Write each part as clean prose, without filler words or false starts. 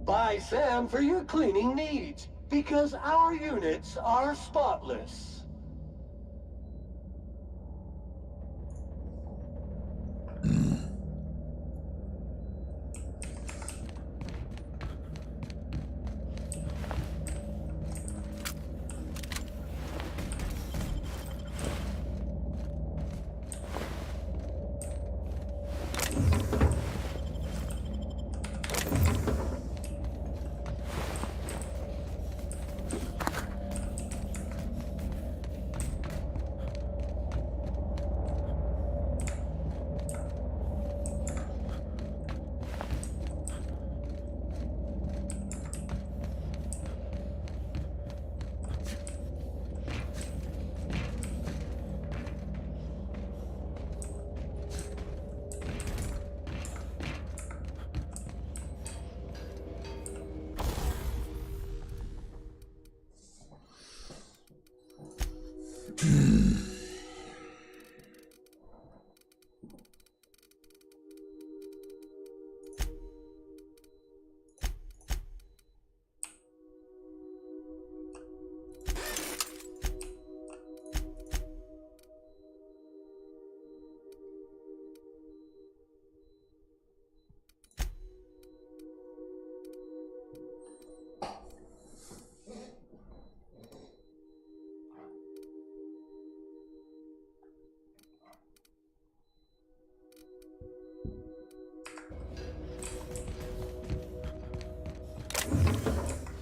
Buy Sam for your cleaning needs, because our units are spotless.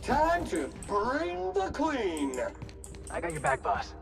Time to bring the clean. I got your back, boss.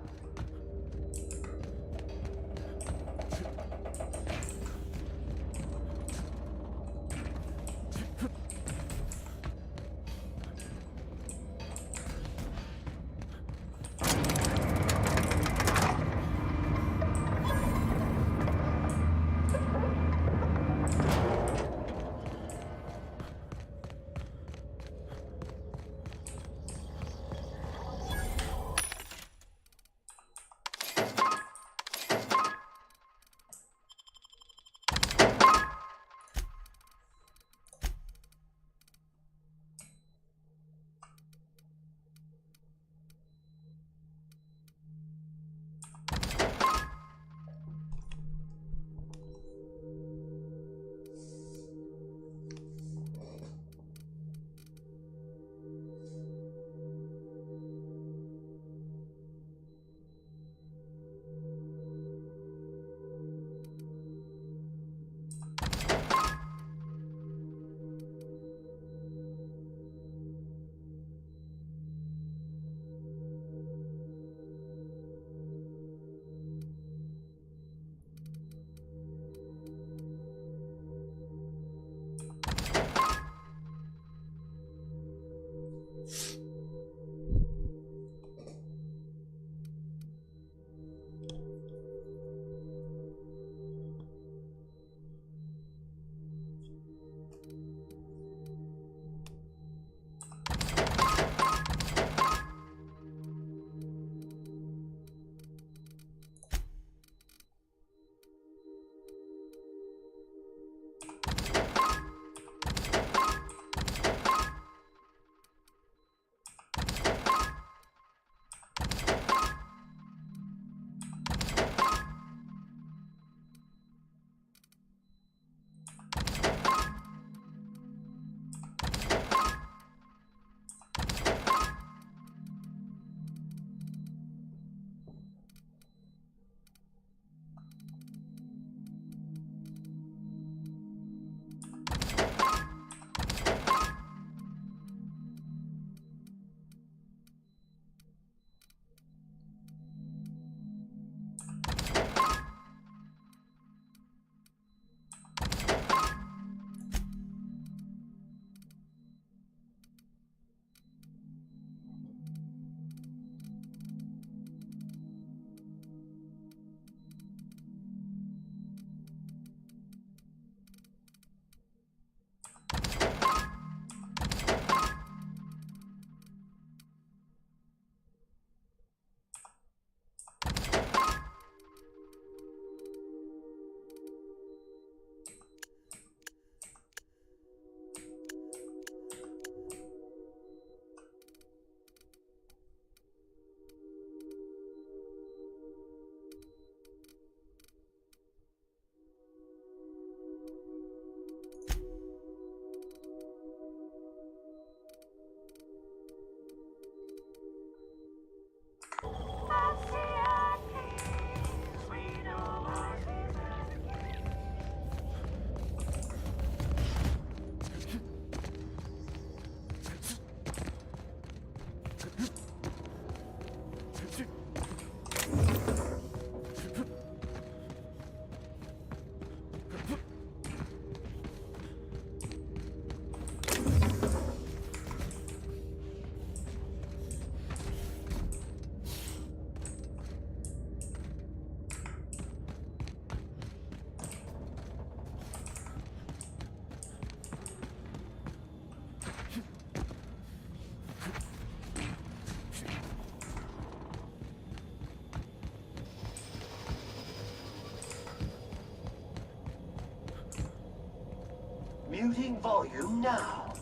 Muting volume now.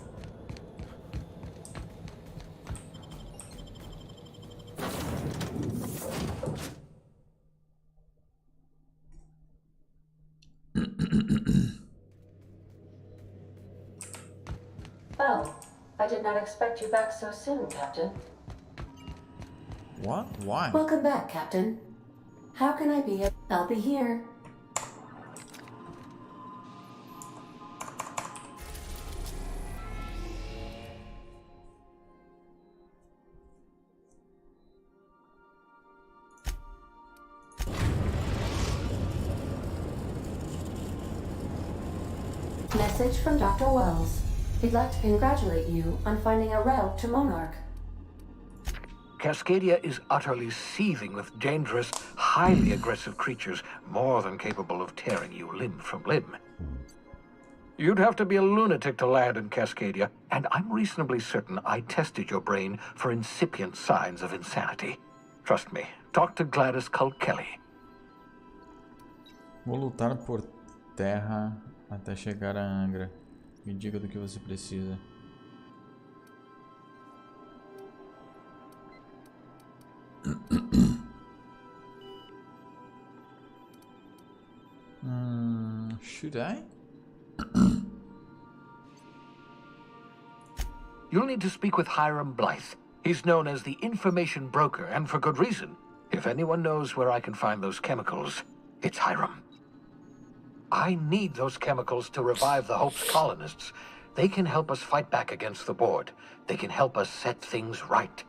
Oh, I did not expect you back so soon, Captain. What? Why? Welcome back, Captain. How can I be? I'll be here. Message from Dr. Wells. He'd like to congratulate you on finding a route to Monarch. Cascadia is utterly seething with dangerous, highly aggressive creatures, more than capable of tearing you limb from limb. You'd have to be a lunatic to land in Cascadia, and I'm reasonably certain I tested your brain for incipient signs of insanity. Trust me, talk to Gladys Culkelly. Vou lutar por terra até chegar a Angra. Me diga do que você precisa. Should I? You'll need to speak with Hiram Blythe. He's known as the information broker, and for good reason. If anyone knows where I can find those chemicals, it's Hiram. I need those chemicals to revive the Hope's colonists. They can help us fight back against the Board. They can help us set things right.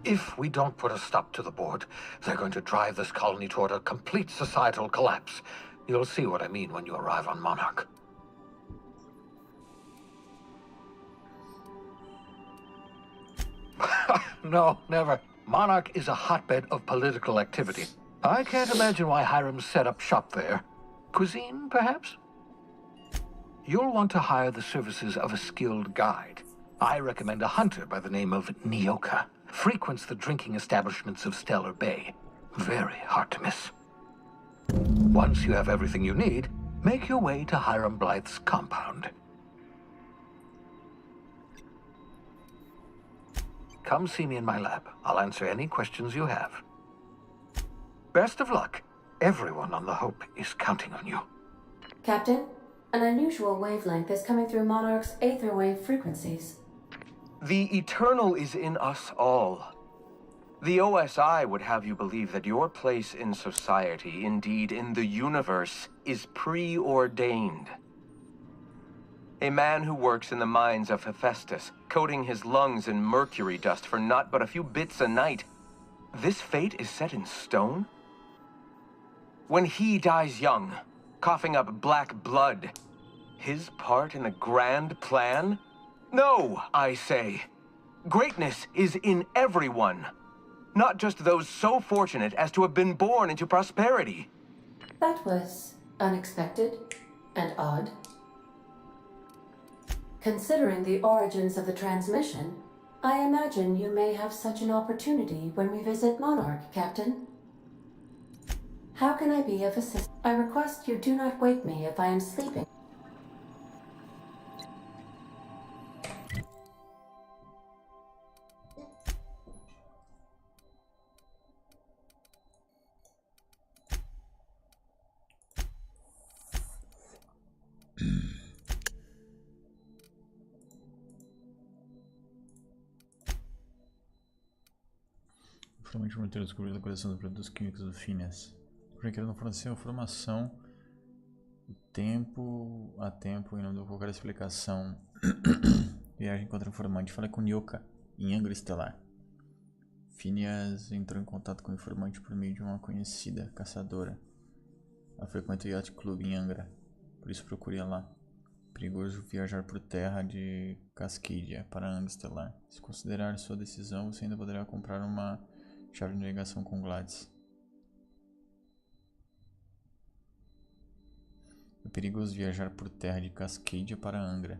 If we don't put a stop to the Board, they're going to drive this colony toward a complete societal collapse. You'll see what I mean when you arrive on Monarch. No, never. Monarch is a hotbed of political activity. I can't imagine why Hiram set up shop there. Cuisine, perhaps? You'll want to hire the services of a skilled guide. I recommend a hunter by the name of Nyoka. Frequents the drinking establishments of Stellar Bay. Very hard to miss. Once you have everything you need, make your way to Hiram Blythe's compound. Come see me in my lab. I'll answer any questions you have. Best of luck. Everyone on the Hope is counting on you. Captain, an unusual wavelength is coming through Monarch's aether wave frequencies. The eternal is in us all. The OSI would have you believe that your place in society, indeed in the universe, is preordained. A man who works in the mines of Hephaestus, coating his lungs in mercury dust for naught but a few bits a night. This fate is set in stone? When he dies young, coughing up black blood, his part in the grand plan? No, I say. Greatness is in everyone. Not just those so fortunate as to have been born into prosperity. That was unexpected and odd. Considering the origins of the transmission, I imagine you may have such an opportunity when we visit Monarch, Captain. How can I be of assistance? I request you do not wake me if I am sleeping. Finalmente vamos ter descoberto a coleção dos produtos químicos do Phineas. Requerendo fornecer informação a tempo e não dou qualquer explicação. Viagem contra informante. Fala com Nyoka em Angra Estelar. Phineas entrou em contato com o informante por meio de uma conhecida caçadora. Ela frequenta o Yacht Club em Angra, por isso procure lá. Perigoso viajar por terra de Cascadia para Angra Estelar. Se considerar sua decisão, você ainda poderá comprar uma chave de navegação com Gladys. É perigoso viajar por terra de Cascadia para Angra.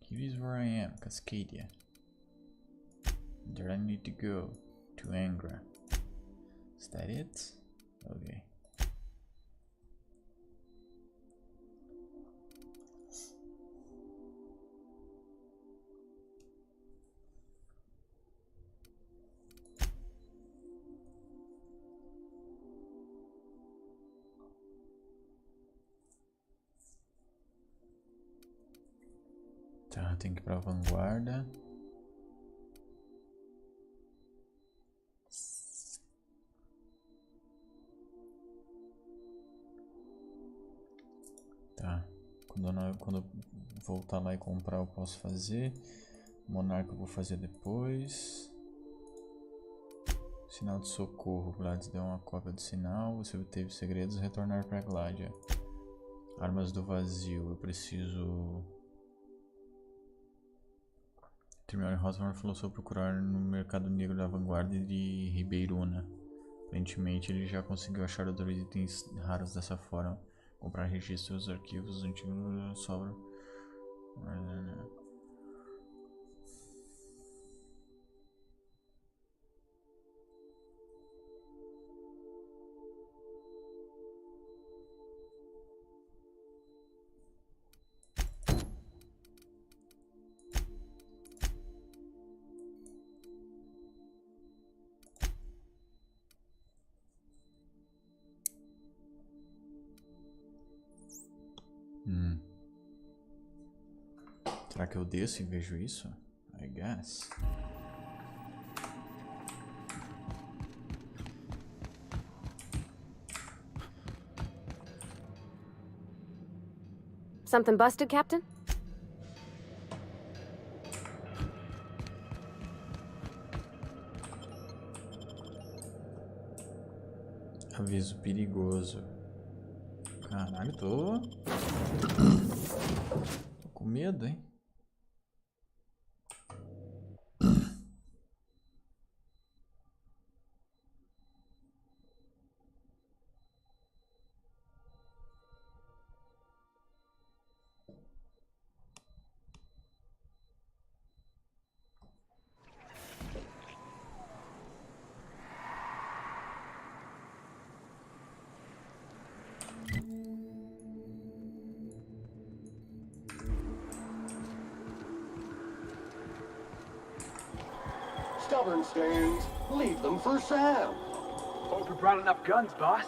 Here is where I am, Cascadia. Center. I need to go to Angra. Is that it? Okay. Tá, tem que ir pra vanguarda. Tá, quando eu voltar lá e comprar eu posso fazer. Monarca eu vou fazer depois. Sinal de socorro, Gladys deu uma cópia do sinal. Você obteve segredos, retornar para Gladia. Armas do vazio, eu preciso... Terminal Rosmar falou sobre procurar no mercado negro da vanguarda de Ribeirona. Aparentemente ele já conseguiu achar outros itens raros dessa forma. Comprar registros, arquivos antigos, sobra. Será que eu desço e vejo isso? I guess. Something busted, Captain? Aviso perigoso. Caralho, tô com medo, hein? Stubborn stains. Leave them for Sam. Hope we brought enough guns, boss.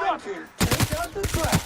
Roger, take out the trash.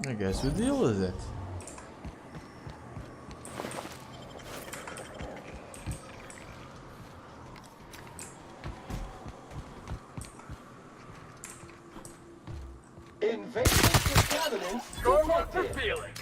I guess we deal with it. Invasive contaminants Storm up for detected. Felix.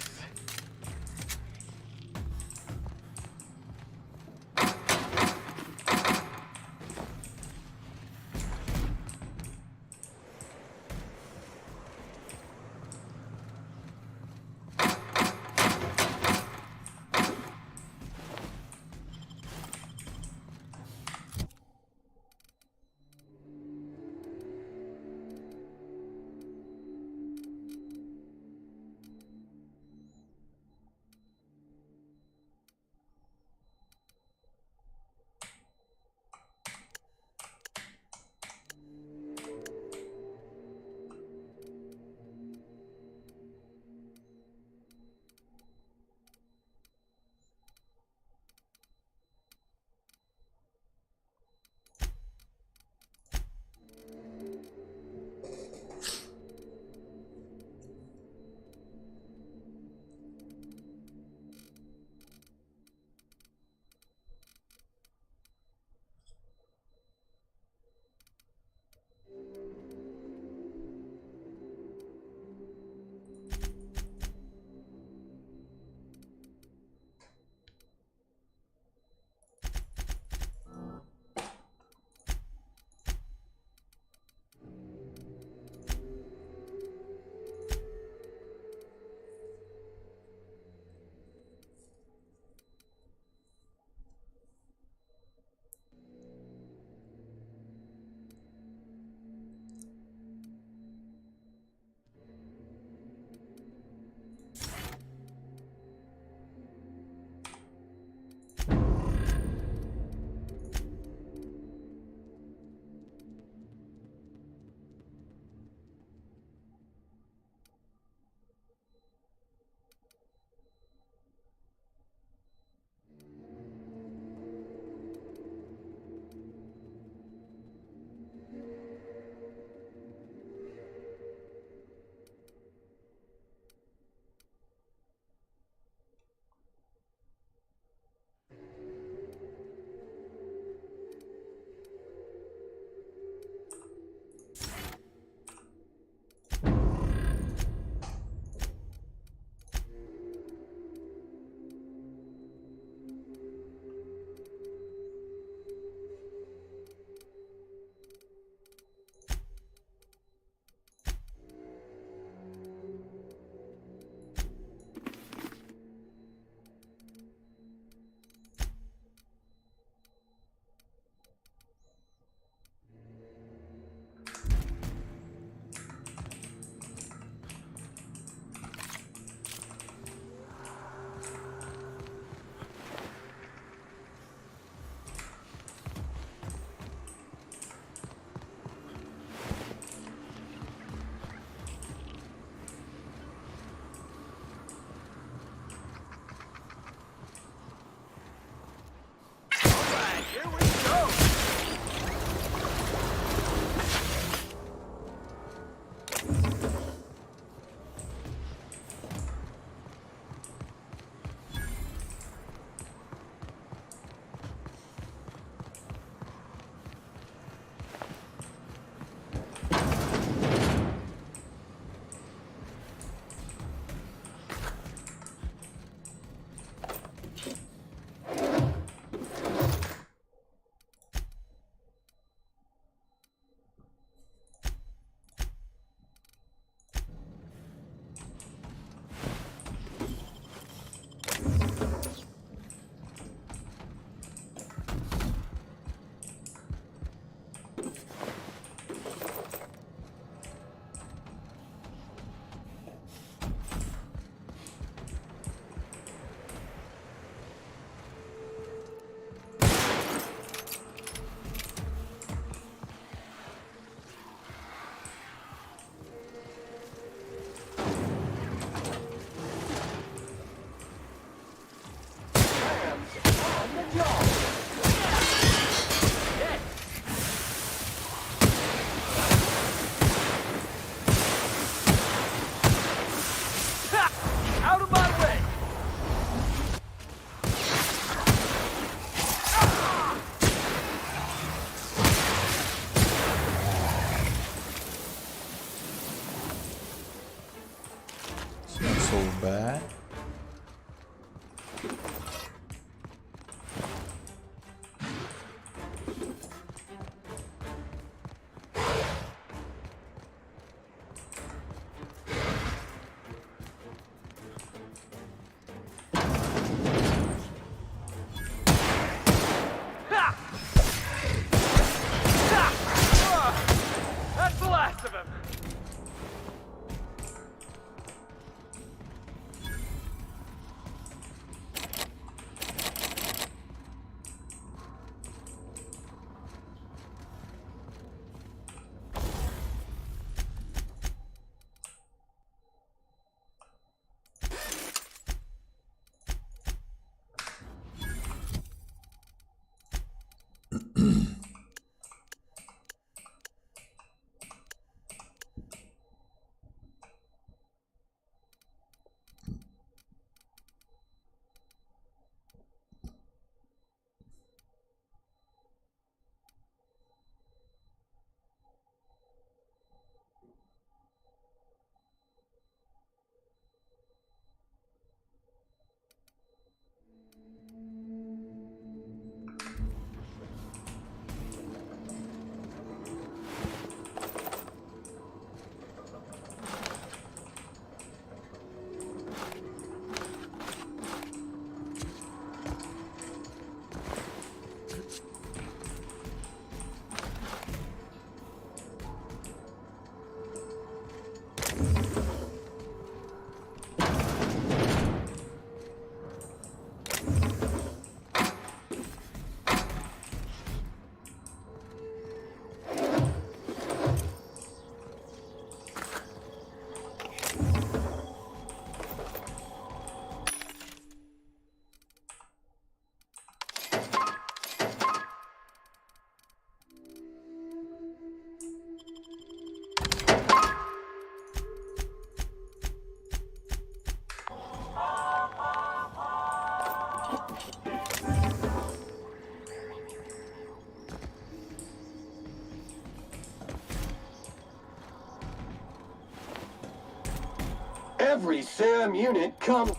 Every SAM unit comes...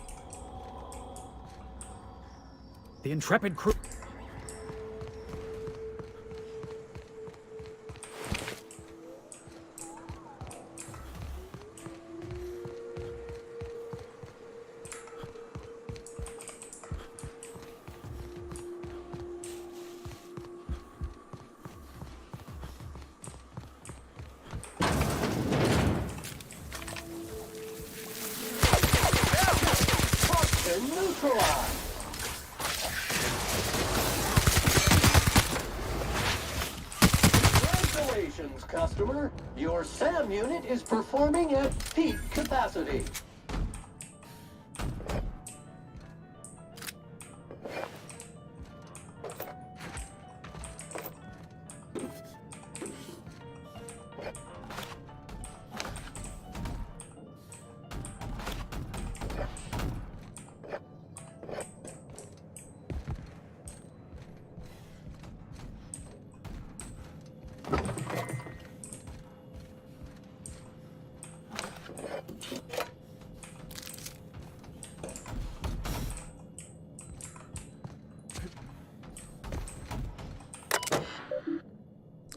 The Intrepid crew. and neutralized. Congratulations, customer. Your SAM unit is performing at peak capacity.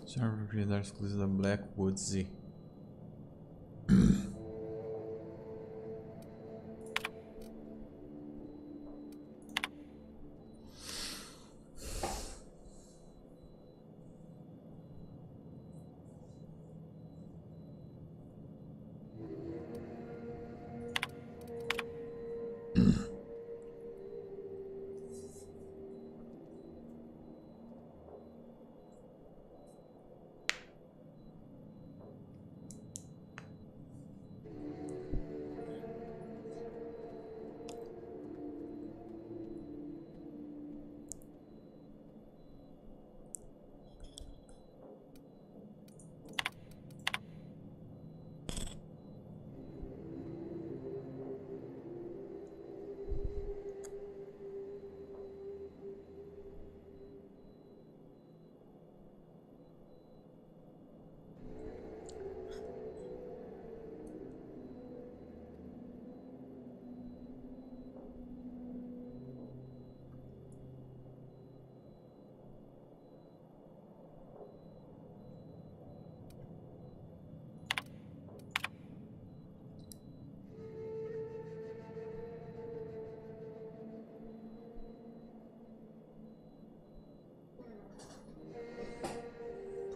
Senhor propriedade exclusiva da Blackwoods.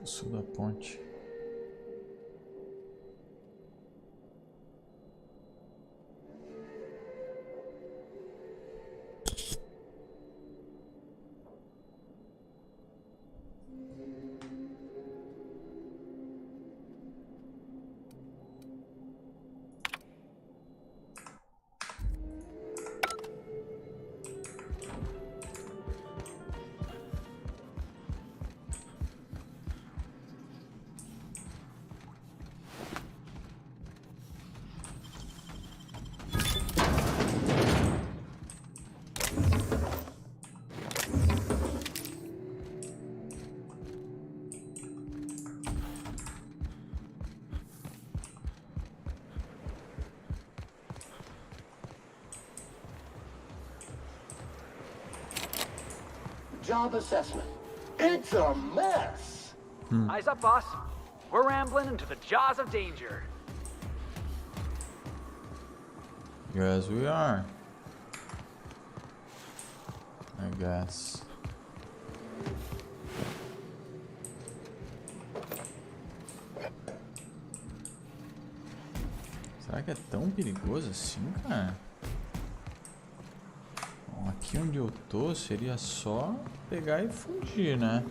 Sul da ponte. Job assessment. It's a mess. Eyes up, boss. We're rambling into the jaws of danger. Yes, we are. I guess. Será que é tão perigoso assim, cara? Bom, aqui onde eu tô seria só pegar e fugir, né?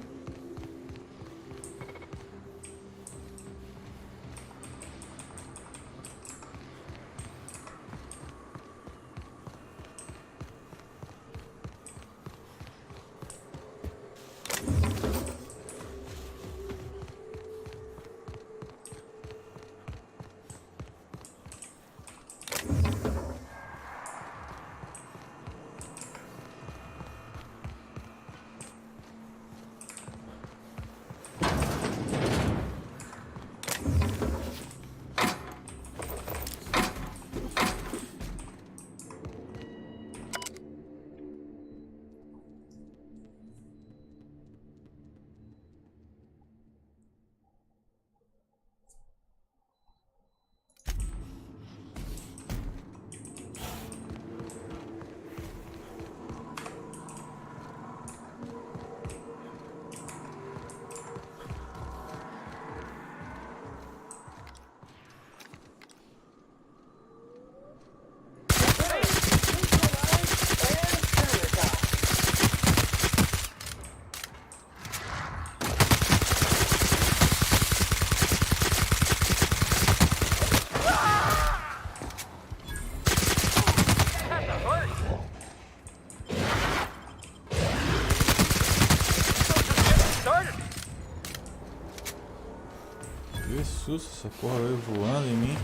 susto, essa porra veio voando em mim.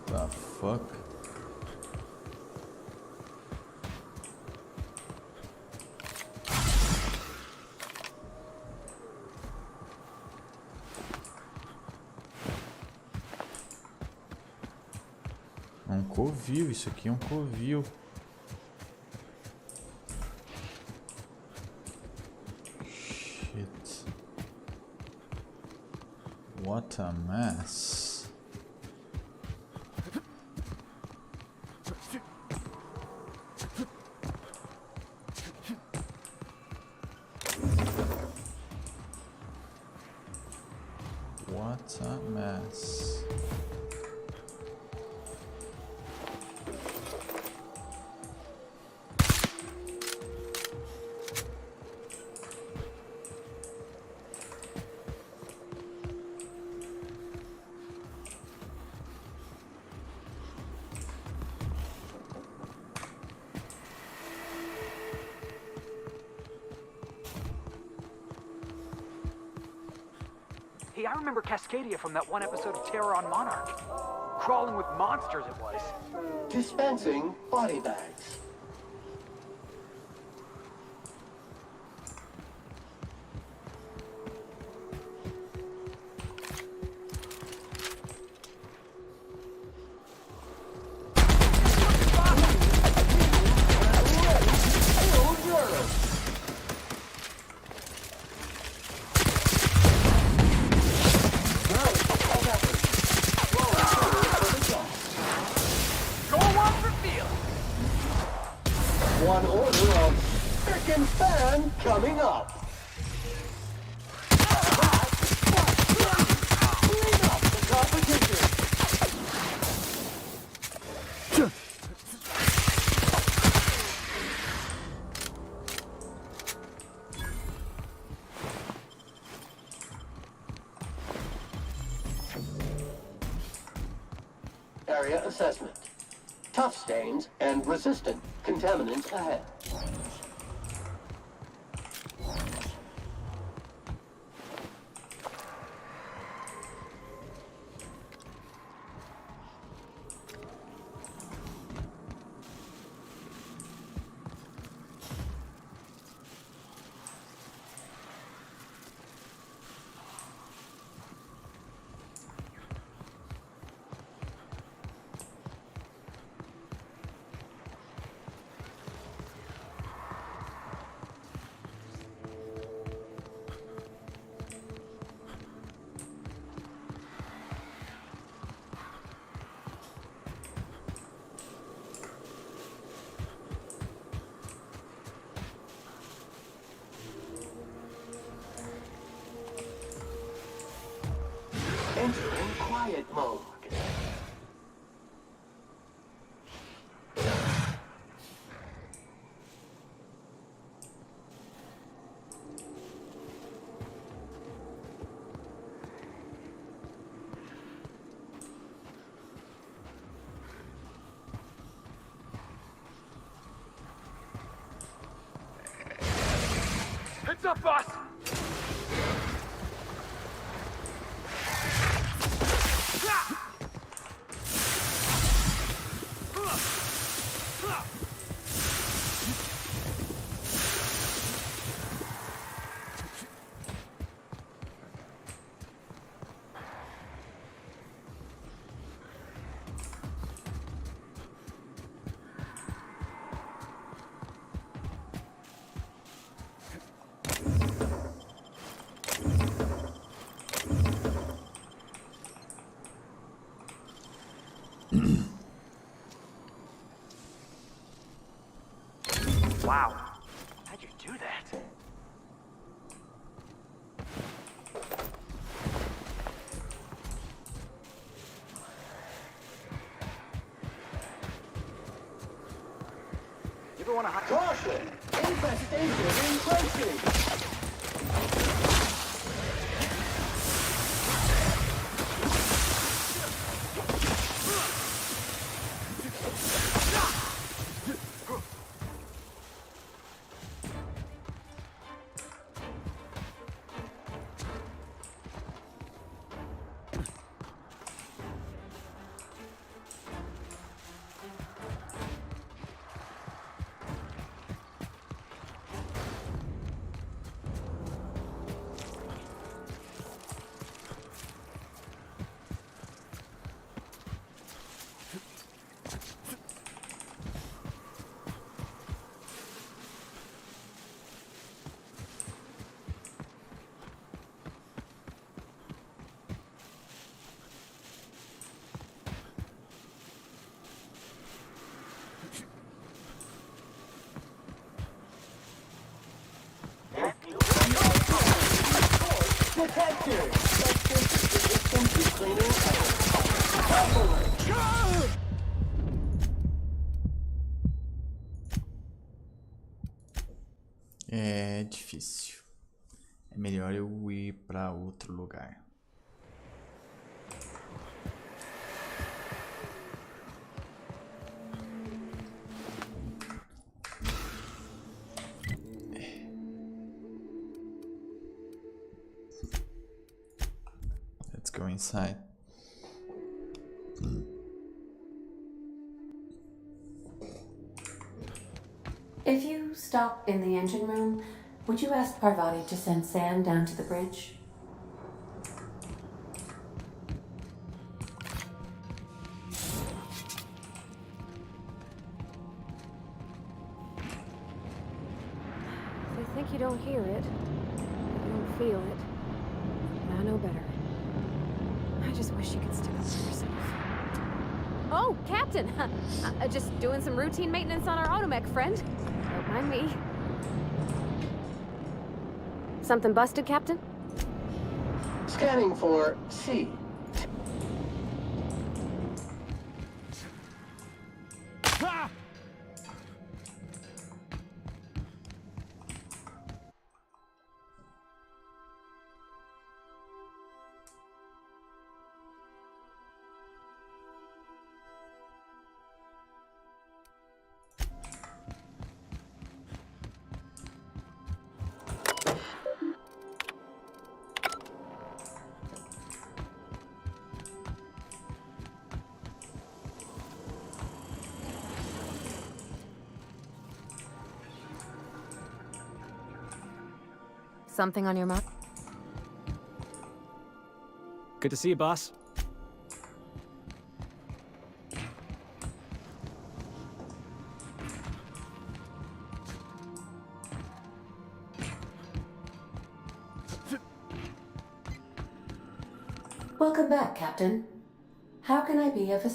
The fuck? É um covil, isso aqui é um covil. Shit. What a mess. What a mess. Hey, I remember Cascadia from that one episode of Terror on Monarch. Crawling with monsters it was. Dispensing body bags. One order of frickin' fan coming up. Clean up the competition. Area assessment. Tough stains and resistant contaminants ahead. Entering quiet mode. Heads up, boss! Wow. How'd you do that? You ever want to Caution! Infestation encroaching! Detected! Suspicious resistance to cleaning air. É difícil. É melhor eu ir pra outro lugar. Let's go inside. If you stop in the engine room, would you ask Parvati to send Sam down to the bridge? They think you don't hear it. You don't feel it. I know better. I just wish you could stick up for yourself. Oh, Captain! Just doing some routine maintenance on our automech friend. Don't mind me. Something busted, Captain? Scanning for C. Something on your mind? Good to see you, boss. Welcome back, Captain. How can I be of a...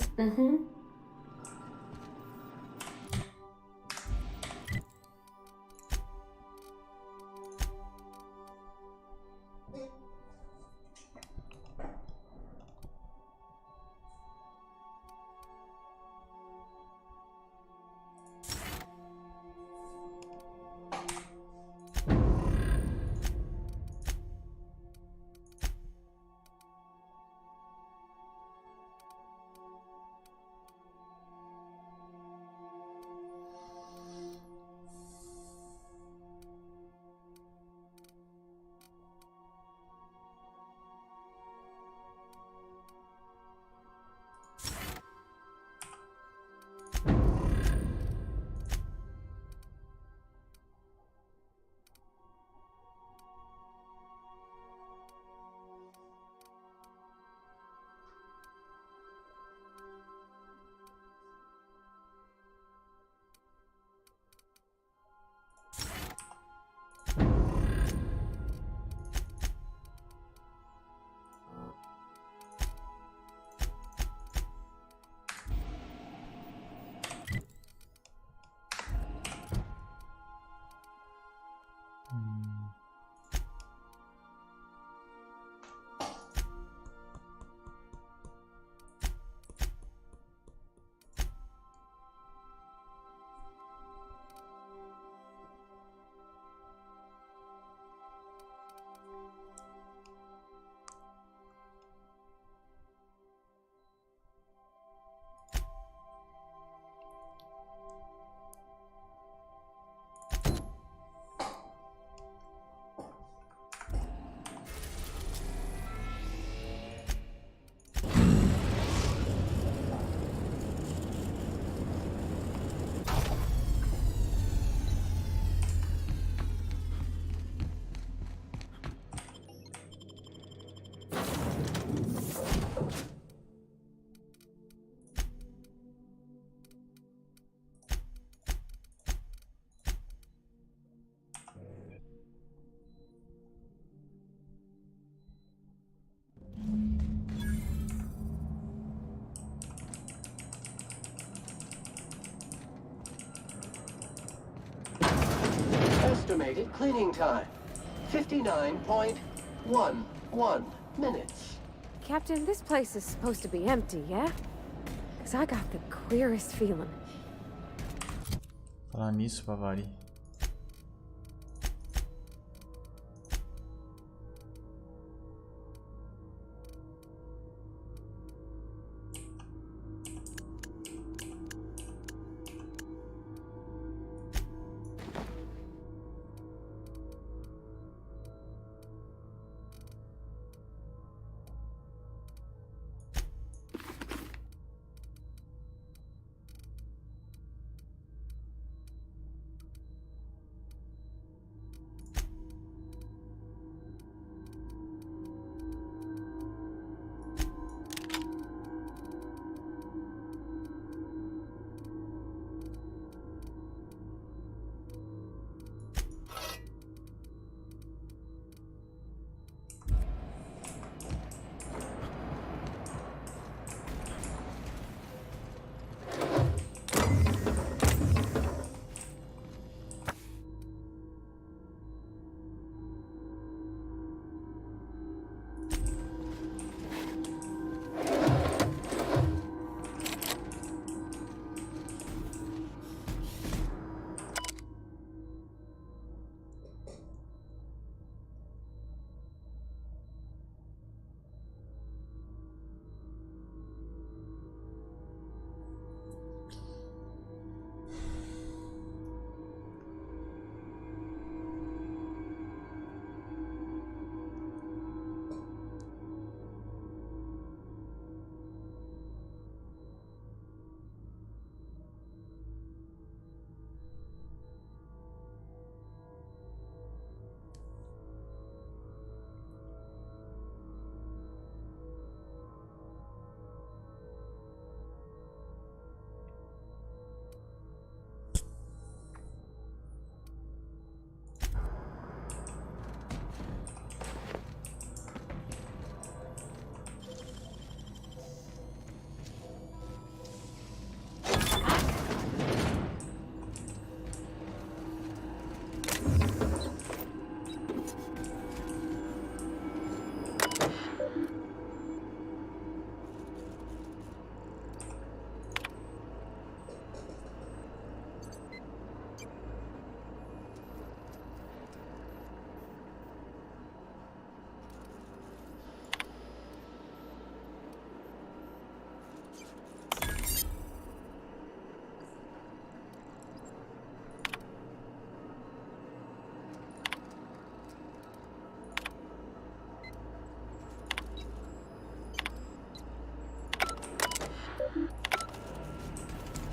Estimated cleaning time, 59.1 1 minutes. Captain, this place is supposed to be empty, yeah? Because I got the queerest feeling. Falar nisso, Bavari.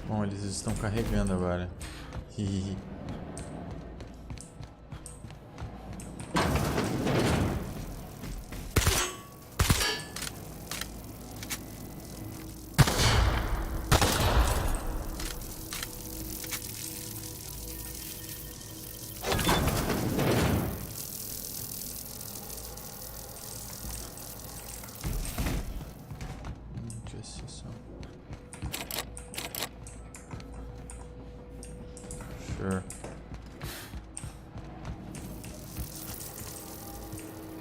Bom, eles estão carregando agora. Hihihi. Sure.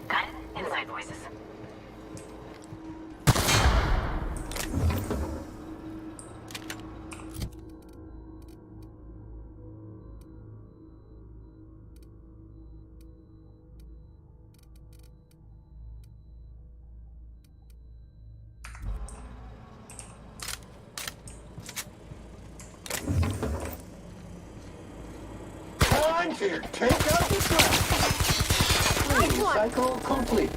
Got it. Inside voices. Time to take out the trash. Cleaning cycle complete.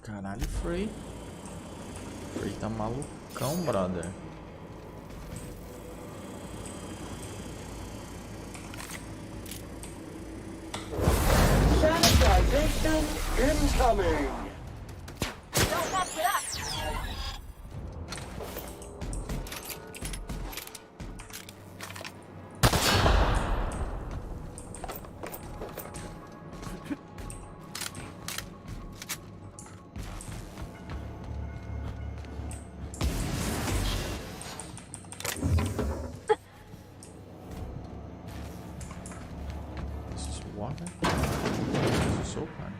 Caralho, Frey. Frey tá malucão, brother. Sanitization incoming! Don't mess with us! This is water? This is soap, man.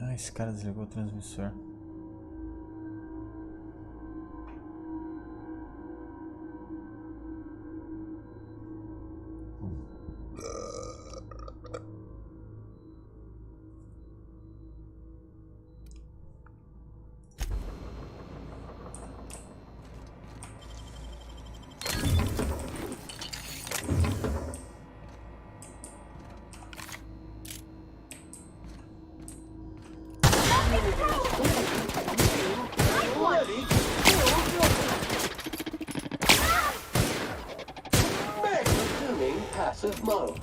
Ah, esse cara desligou o transmissor. Ready? Resuming passive mode.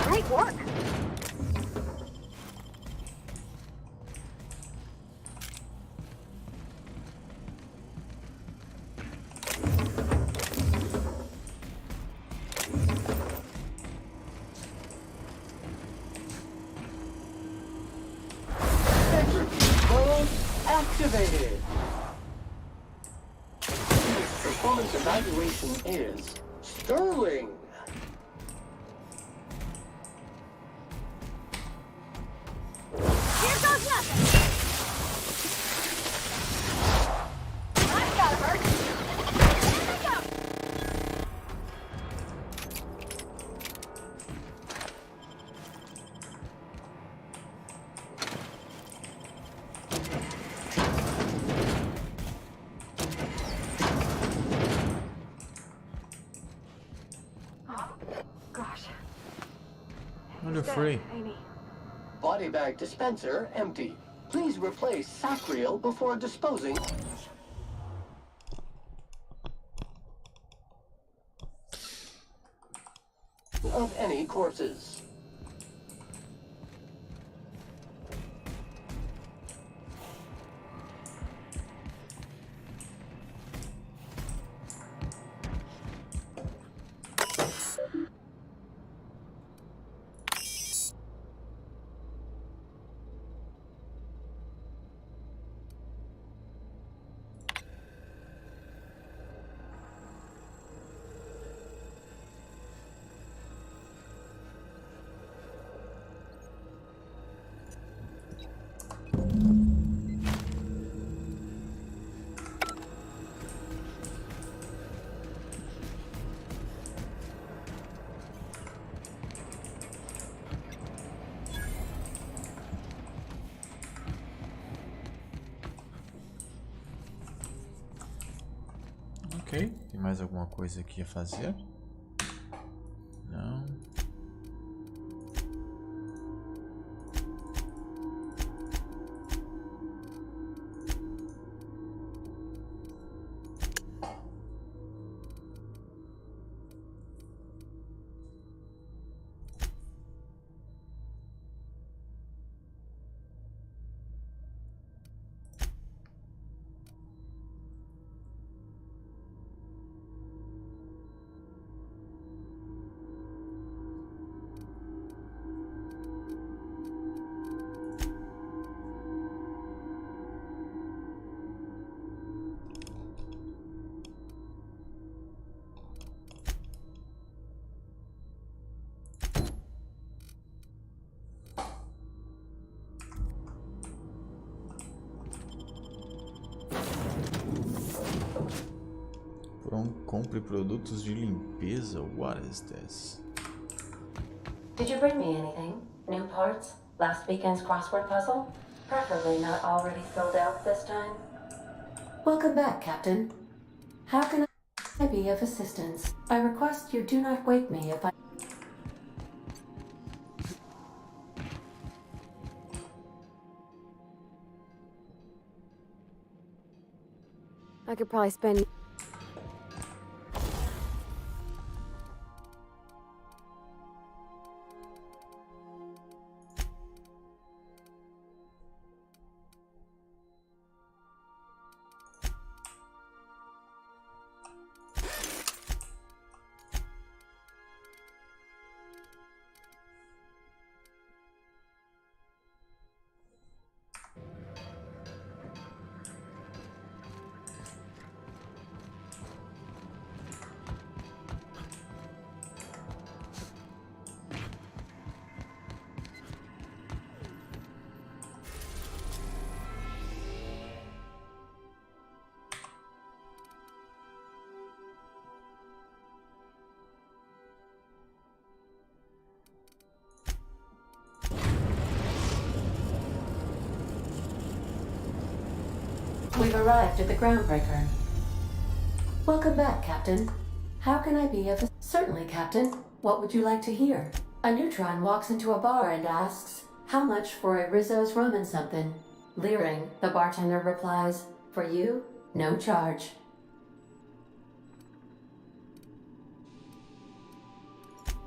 Great work! Entropy mode activated. Performance evaluation is sterling. Here goes nothing! That's gotta hurt! Here they go! Oh, gosh. Olha o Frey. Ain't he? Body bag dispenser empty. Please replace Sacriel before disposing. of any corpses. Ok, tem mais alguma coisa aqui a fazer? Não. Compre produtos de limpeza. What is this? Did you bring me anything? New parts? Last weekend's crossword puzzle? Preferably not already filled out this time. Welcome back, Captain. How can I be of assistance? I request you do not wake me if I... I could probably spend... We've arrived at the Groundbreaker. Welcome back, Captain. How can I be of... Certainly, Captain. What would you like to hear? A neutron walks into a bar and asks, "How much for a Rizzo's rum and something?" Leering, the bartender replies, "For you, no charge."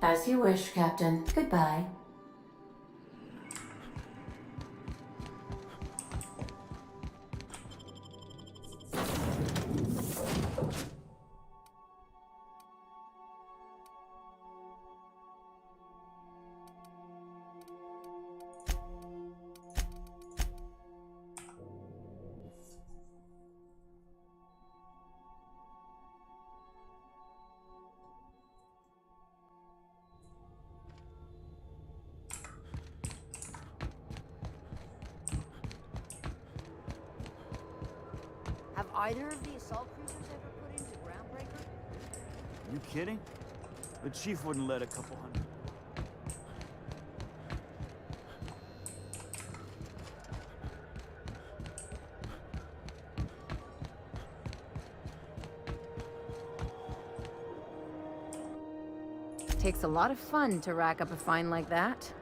As you wish, Captain. Goodbye. Have either of the assault cruisers ever put into Groundbreaker? You kidding? The chief wouldn't let a couple hundred. Takes a lot of fun to rack up a find like that.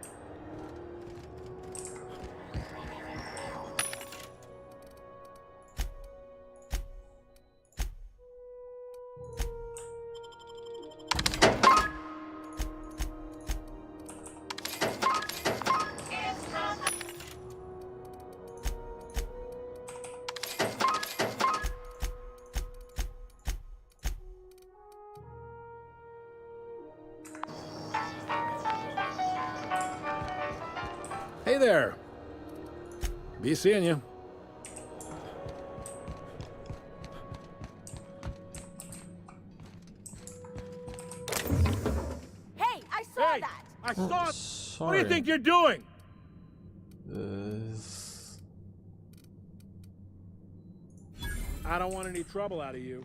Hey there. Be seeing you. Hey, I saw that! I saw it! Sorry. What do you think you're doing? I don't want any trouble out of you.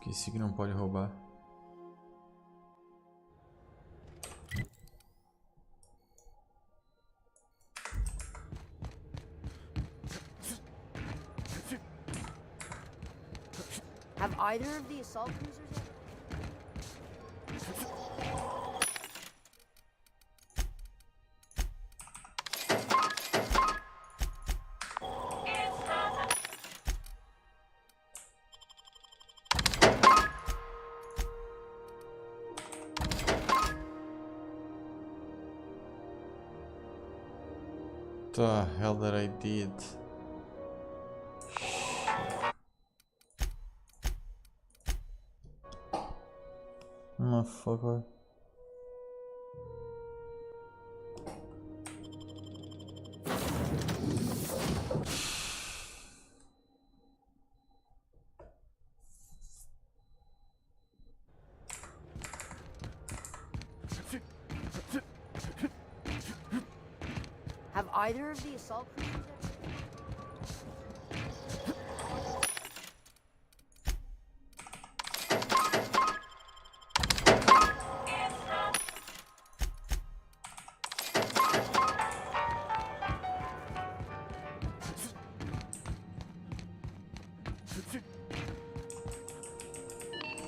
Esqueci que não pode roubar. Have either of the assault cruisers ever... The hell that I did. Motherfucker. Have either of the assault cruisers ever...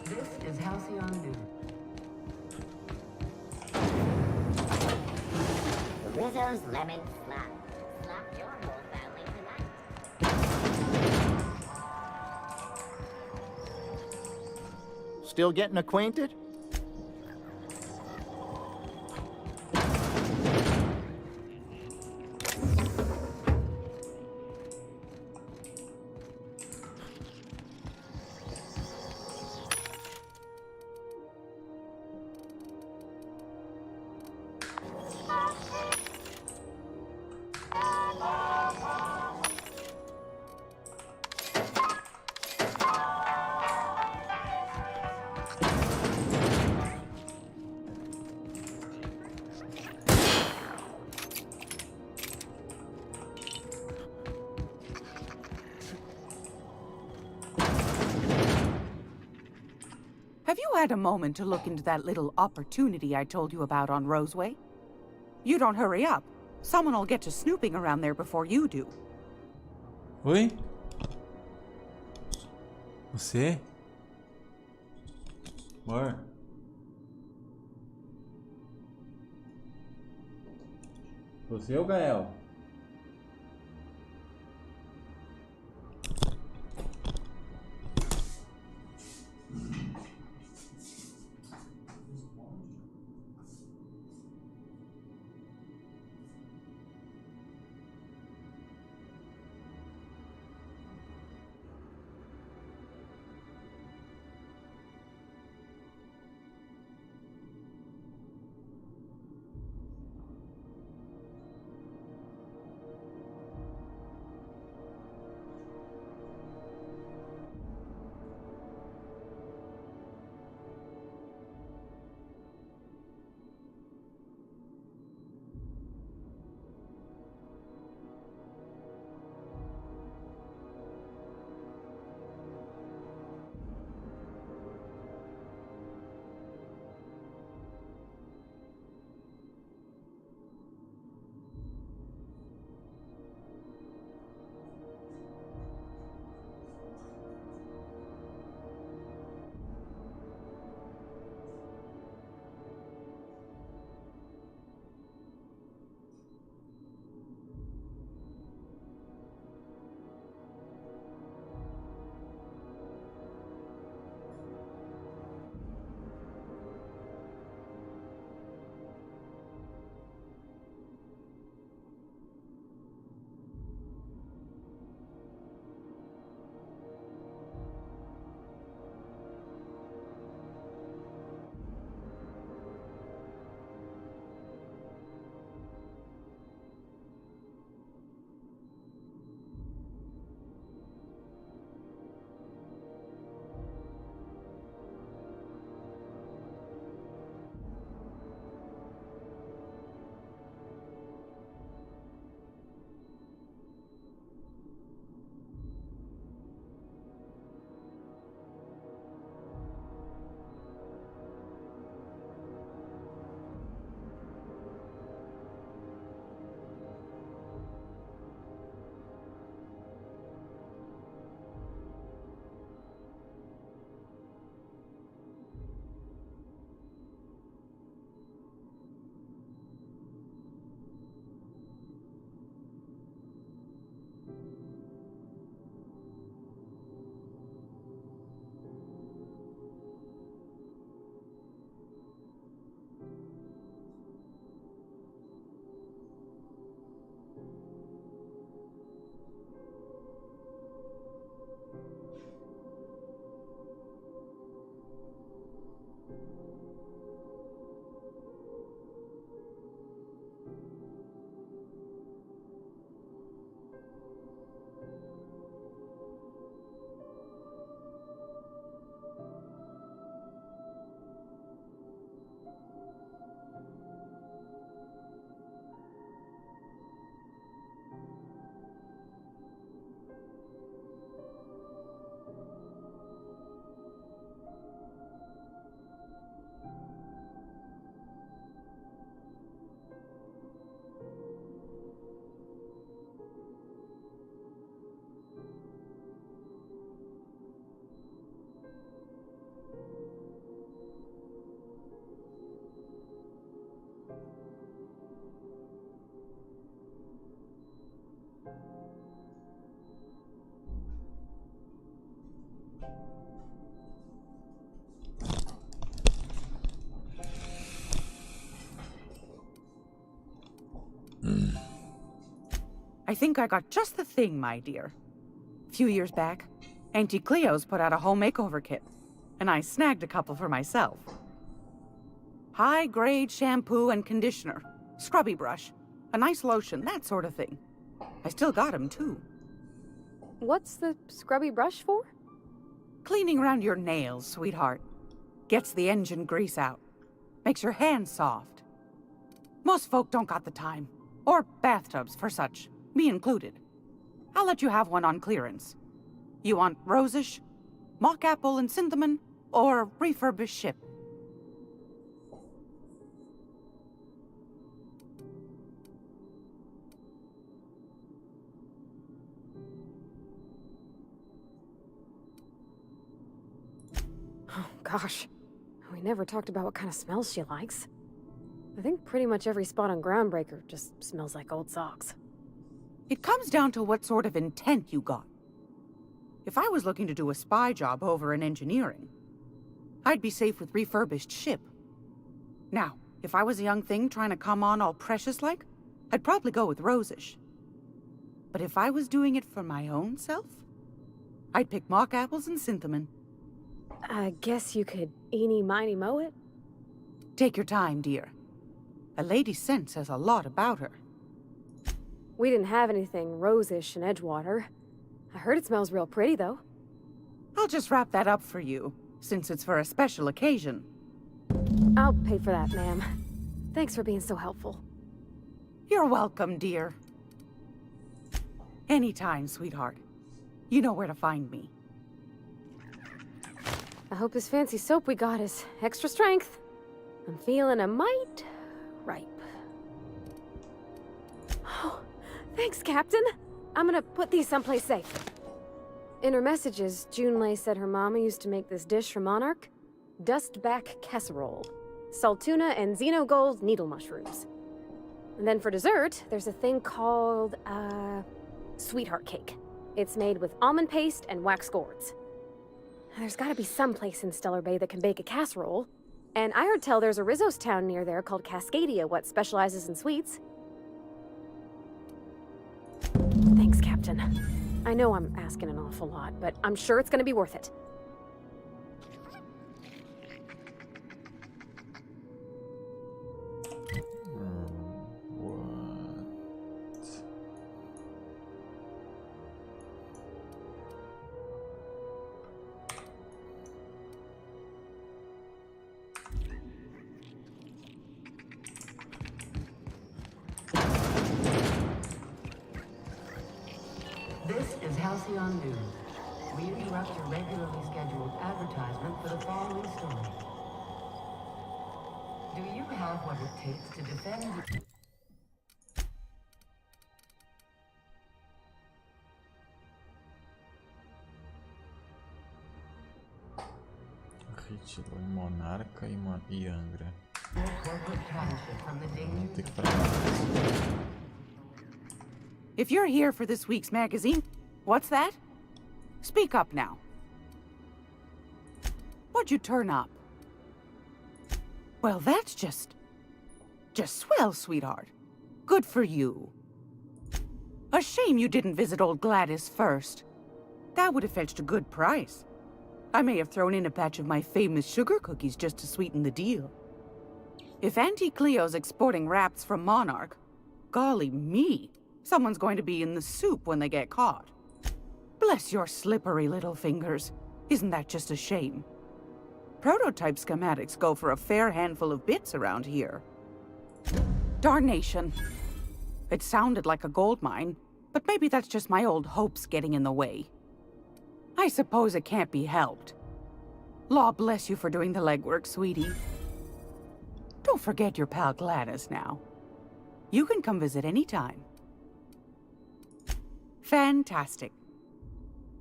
This is Halcyon News. Rizzo's Lemon Slap. Slap your whole family tonight. Still getting acquainted? Have you had a moment to look into that little opportunity I told you about on Roseway? You don't hurry up. Someone will get to snooping around there before you do. Oi? Você? Bora. Você ou Gael? I think I got just the thing, my dear. A few years back, Auntie Cleo's put out a home makeover kit, and I snagged a couple for myself. High-grade shampoo and conditioner, scrubby brush, a nice lotion, that sort of thing. I still got 'em, too. What's the scrubby brush for? Cleaning around your nails, sweetheart. Gets the engine grease out. Makes your hands soft. Most folk don't got the time. Or bathtubs for such, me included. I'll let you have one on clearance. You want rosish, mock apple and cinnamon, or refurbished ship? Oh, gosh. We never talked about what kind of smells she likes. I think pretty much every spot on Groundbreaker just smells like old socks. It comes down to what sort of intent you got. If I was looking to do a spy job over in engineering, I'd be safe with refurbished ship. Now, if I was a young thing trying to come on all precious-like, I'd probably go with rosish. But if I was doing it for my own self, I'd pick mock apples and cinnamon. I guess you could eeny-miny mow it? Take your time, dear. A lady's scent says a lot about her. We didn't have anything rosish in Edgewater. I heard it smells real pretty, though. I'll just wrap that up for you, since it's for a special occasion. I'll pay for that, ma'am. Thanks for being so helpful. You're welcome, dear. Anytime, sweetheart. You know where to find me. I hope this fancy soap we got is extra strength. I'm feeling a mite ripe. Oh, thanks, Captain. I'm gonna put these someplace safe. In her messages, Junlei said her mama used to make this dish from Monarch. Dustback casserole. Salt tuna and xenogold needle mushrooms. And then for dessert, there's a thing called, sweetheart cake. It's made with almond paste and wax gourds. There's gotta be some place in Stellar Bay that can bake a casserole. And I heard tell there's a Rizzo's town near there called Cascadia, what specializes in sweets. Thanks, Captain. I know I'm asking an awful lot, but I'm sure it's gonna be worth it. This is Halcyon News. We interrupt your regularly scheduled advertisement for the following story. Do you have what it takes to defend... Retirou em Monarca e Angra. Tem que ir pra lá. If you're here for this week's magazine, what's that? Speak up now. What'd you turn up? Well, that's just swell, sweetheart. Good for you. A shame you didn't visit old Gladys first. That would have fetched a good price. I may have thrown in a batch of my famous sugar cookies just to sweeten the deal. If Auntie Cleo's exporting wraps from Monarch, golly me, someone's going to be in the soup when they get caught. Bless your slippery little fingers. Isn't that just a shame? Prototype schematics go for a fair handful of bits around here. Darnation. It sounded like a gold mine, but maybe that's just my old hopes getting in the way. I suppose it can't be helped. Law bless you for doing the legwork, sweetie. Don't forget your pal Gladys now. You can come visit anytime. Fantastic.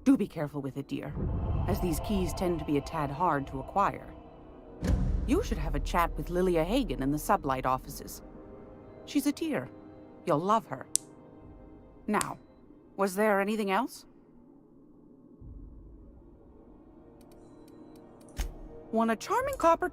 Do be careful with it, dear, as these keys tend to be a tad hard to acquire. You should have a chat with Lilia Hagen in the Sublight offices. She's a dear. You'll love her. Now, was there anything else? Want a charming copper...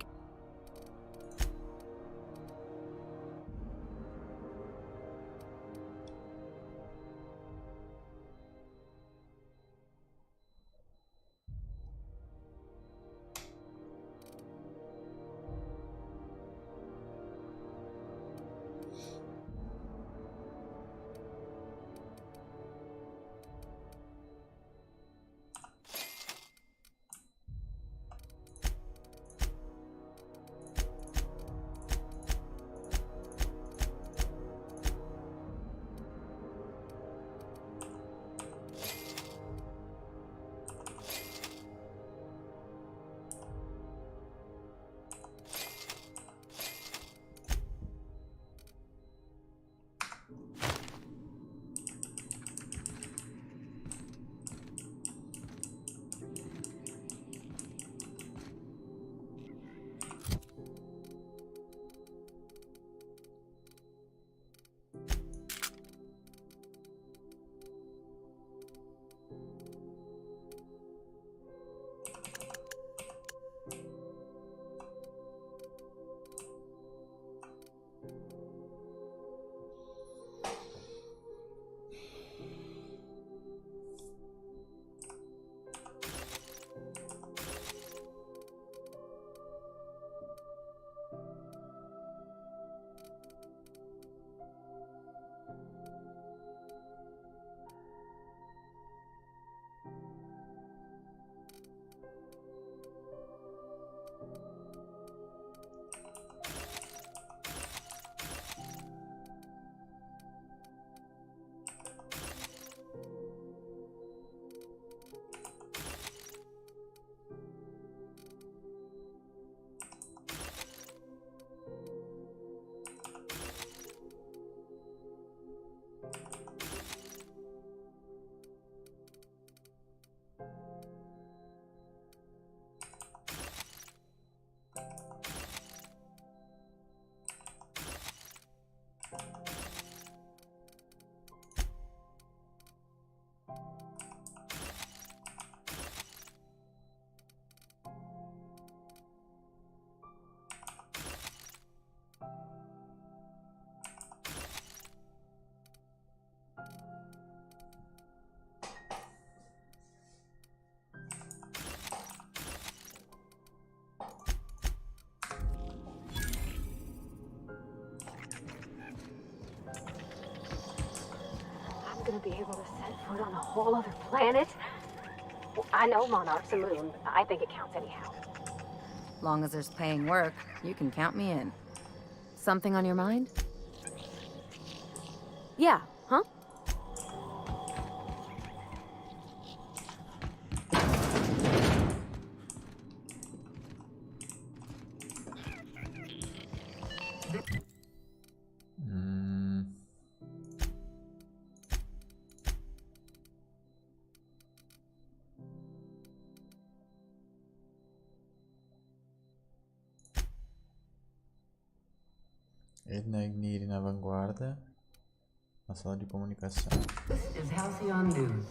I'm gonna be able to set foot on a whole other planet? Well, I know Monarch's a moon, but I think it counts anyhow. Long as there's paying work, you can count me in. Something on your mind? Yeah, huh? Edna Ignire na vanguarda. Na sala de comunicação. This is Halcyon News.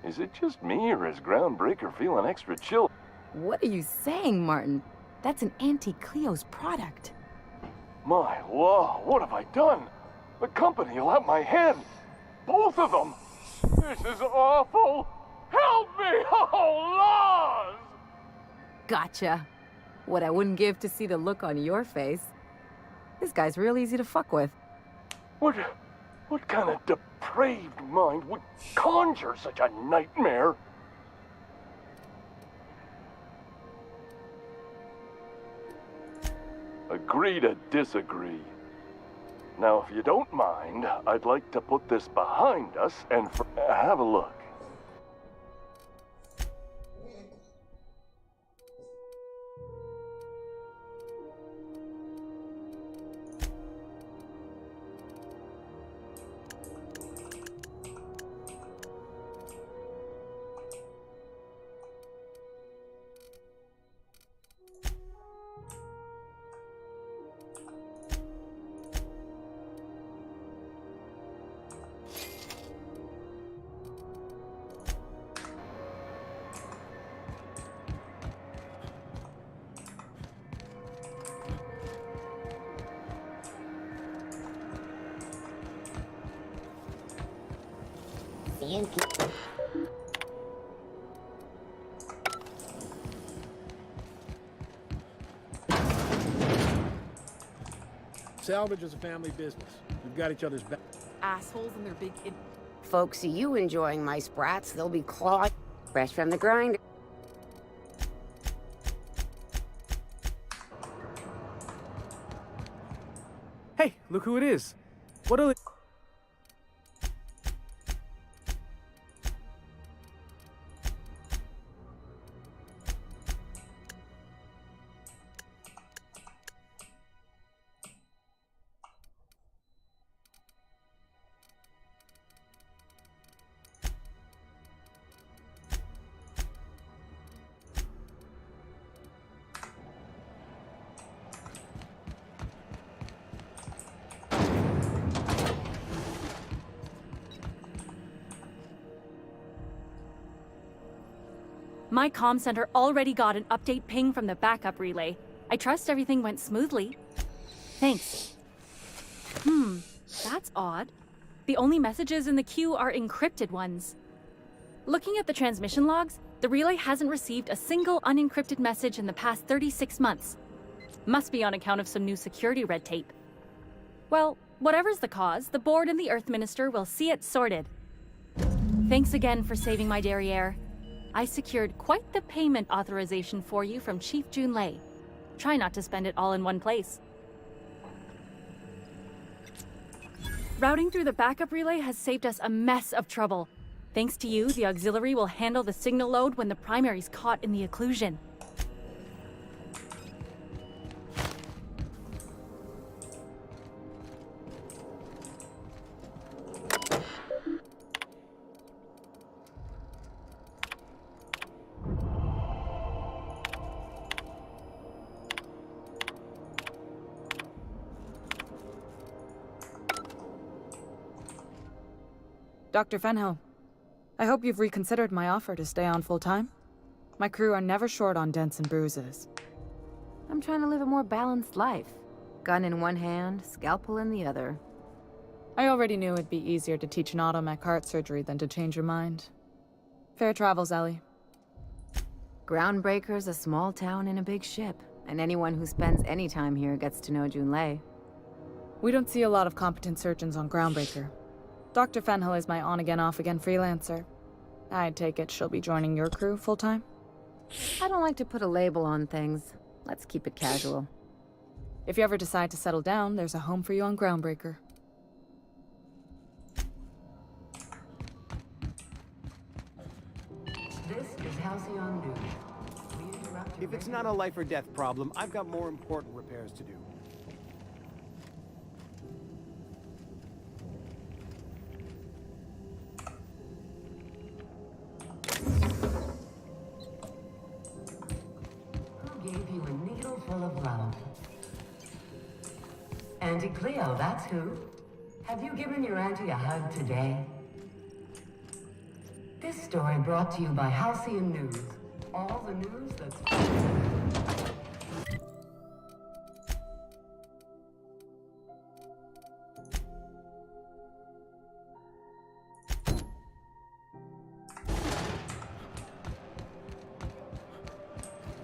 Is it just me, or is Groundbreaker feeling extra chill? What are you saying, Martin? That's an Auntie Cleo's product. My law, what have I done? The company will have my head. Both of them. This is awful. Help me! Oh, laws! Gotcha. What I wouldn't give to see the look on your face. This guy's real easy to fuck with. What kind of depraved mind would conjure such a nightmare? Agree to disagree. Now, if you don't mind, I'd like to put this behind us and have a look. Seeing people. Salvage is a family business. We've got each other's back. Assholes and their big... Folks see you enjoying my sprats, they'll be clawed fresh from the grinder. Hey, look who it is. What a... My comm center already got an update ping from the backup relay. I trust everything went smoothly. Thanks. That's odd. The only messages in the queue are encrypted ones. Looking at the transmission logs, the relay hasn't received a single unencrypted message in the past 36 months. Must be on account of some new security red tape. Well, whatever's the cause, the board and the Earth Minister will see it sorted. Thanks again for saving my derriere. I secured quite the payment authorization for you from Chief Junlei. Try not to spend it all in one place. Routing through the backup relay has saved us a mess of trouble. Thanks to you, the auxiliary will handle the signal load when the primary's caught in the occlusion. Dr. Fenhill, I hope you've reconsidered my offer to stay on full-time. My crew are never short on dents and bruises. I'm trying to live a more balanced life. Gun in one hand, scalpel in the other. I already knew it'd be easier to teach an automech heart surgery than to change your mind. Fair travels, Ellie. Groundbreaker's a small town in a big ship, and anyone who spends any time here gets to know Junlei. We don't see a lot of competent surgeons on Groundbreaker. Dr. Fenhill is my on-again, off-again freelancer. I take it she'll be joining your crew full-time? I don't like to put a label on things. Let's keep it casual. If you ever decide to settle down, there's a home for you on Groundbreaker. This is Halcyon News. If it's not a life or death problem, I've got more important repairs to do. Full of love. Auntie Cleo, that's who. Have you given your auntie a hug today? This story brought to you by Halcyon News. All the news that's...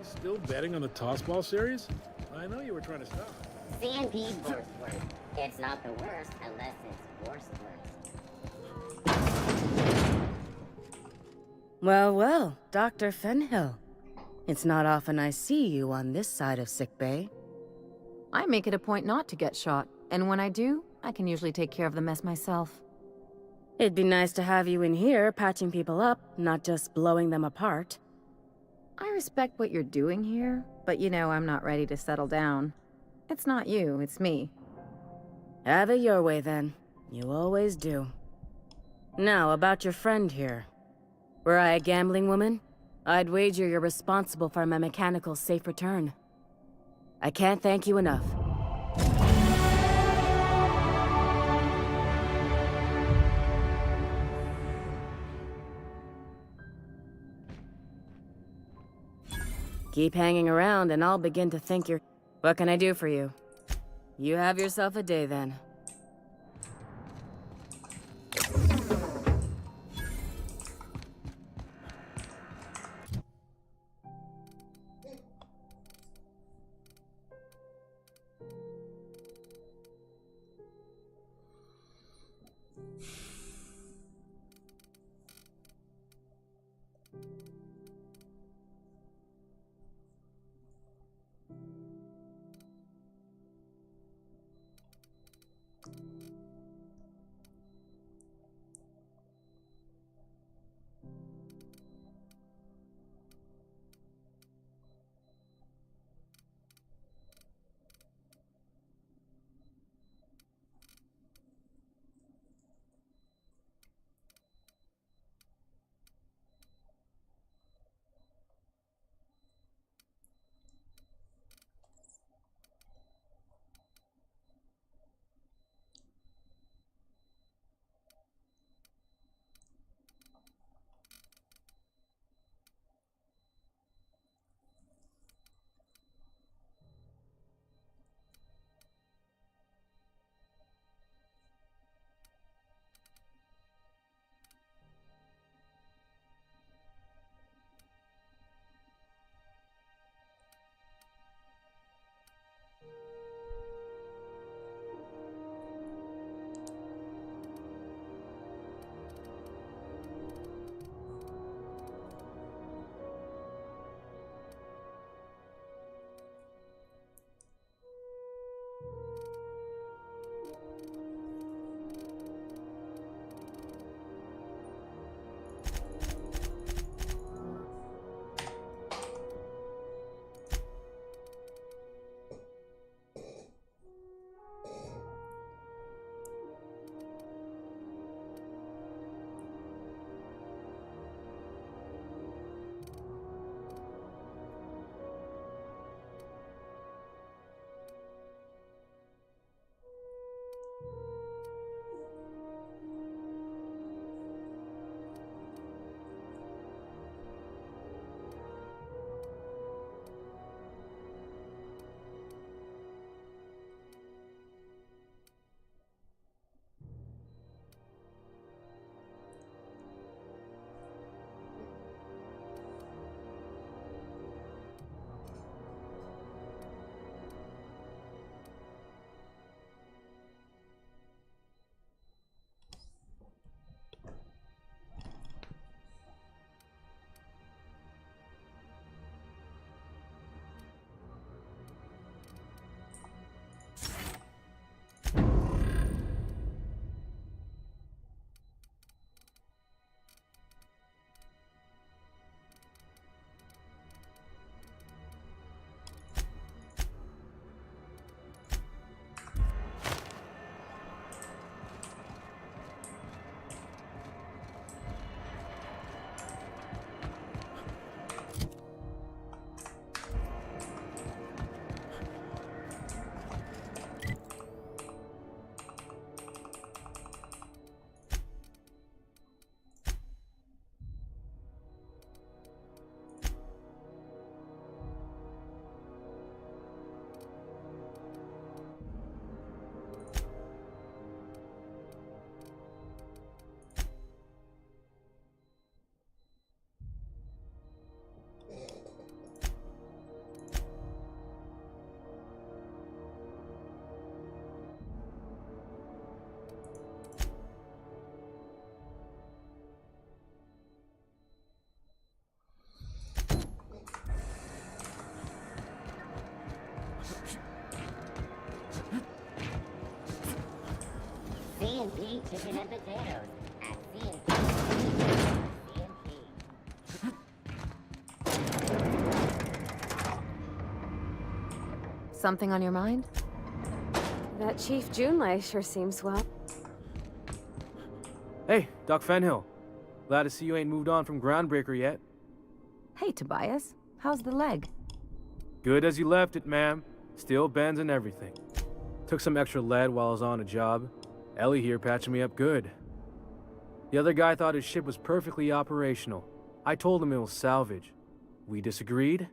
Still betting on the tossball series? I know you were trying to stop. Stampede worst worst. It's not the worst unless it's worst. Well, well, Dr. Fenhill. It's not often I see you on this side of sickbay. I make it a point not to get shot, and when I do, I can usually take care of the mess myself. It'd be nice to have you in here patching people up, not just blowing them apart. I respect what you're doing here, but you know I'm not ready to settle down. It's not you, it's me. Have it your way then. You always do. Now, about your friend here. Were I a gambling woman, I'd wager you're responsible for my mechanical safe return. I can't thank you enough. Keep hanging around and I'll begin to think you're... What can I do for you? You have yourself a day then. C&P chicken and potatoes at C&P. Something on your mind? That Chief Junlei sure seems well. Hey, Doc Fenhill. Glad to see you ain't moved on from Groundbreaker yet. Hey, Tobias. How's the leg? Good as you left it, ma'am. Still bends and everything. Took some extra lead while I was on a job. Ellie here patching me up good. The other guy thought his ship was perfectly operational. I told him it was salvage. We disagreed.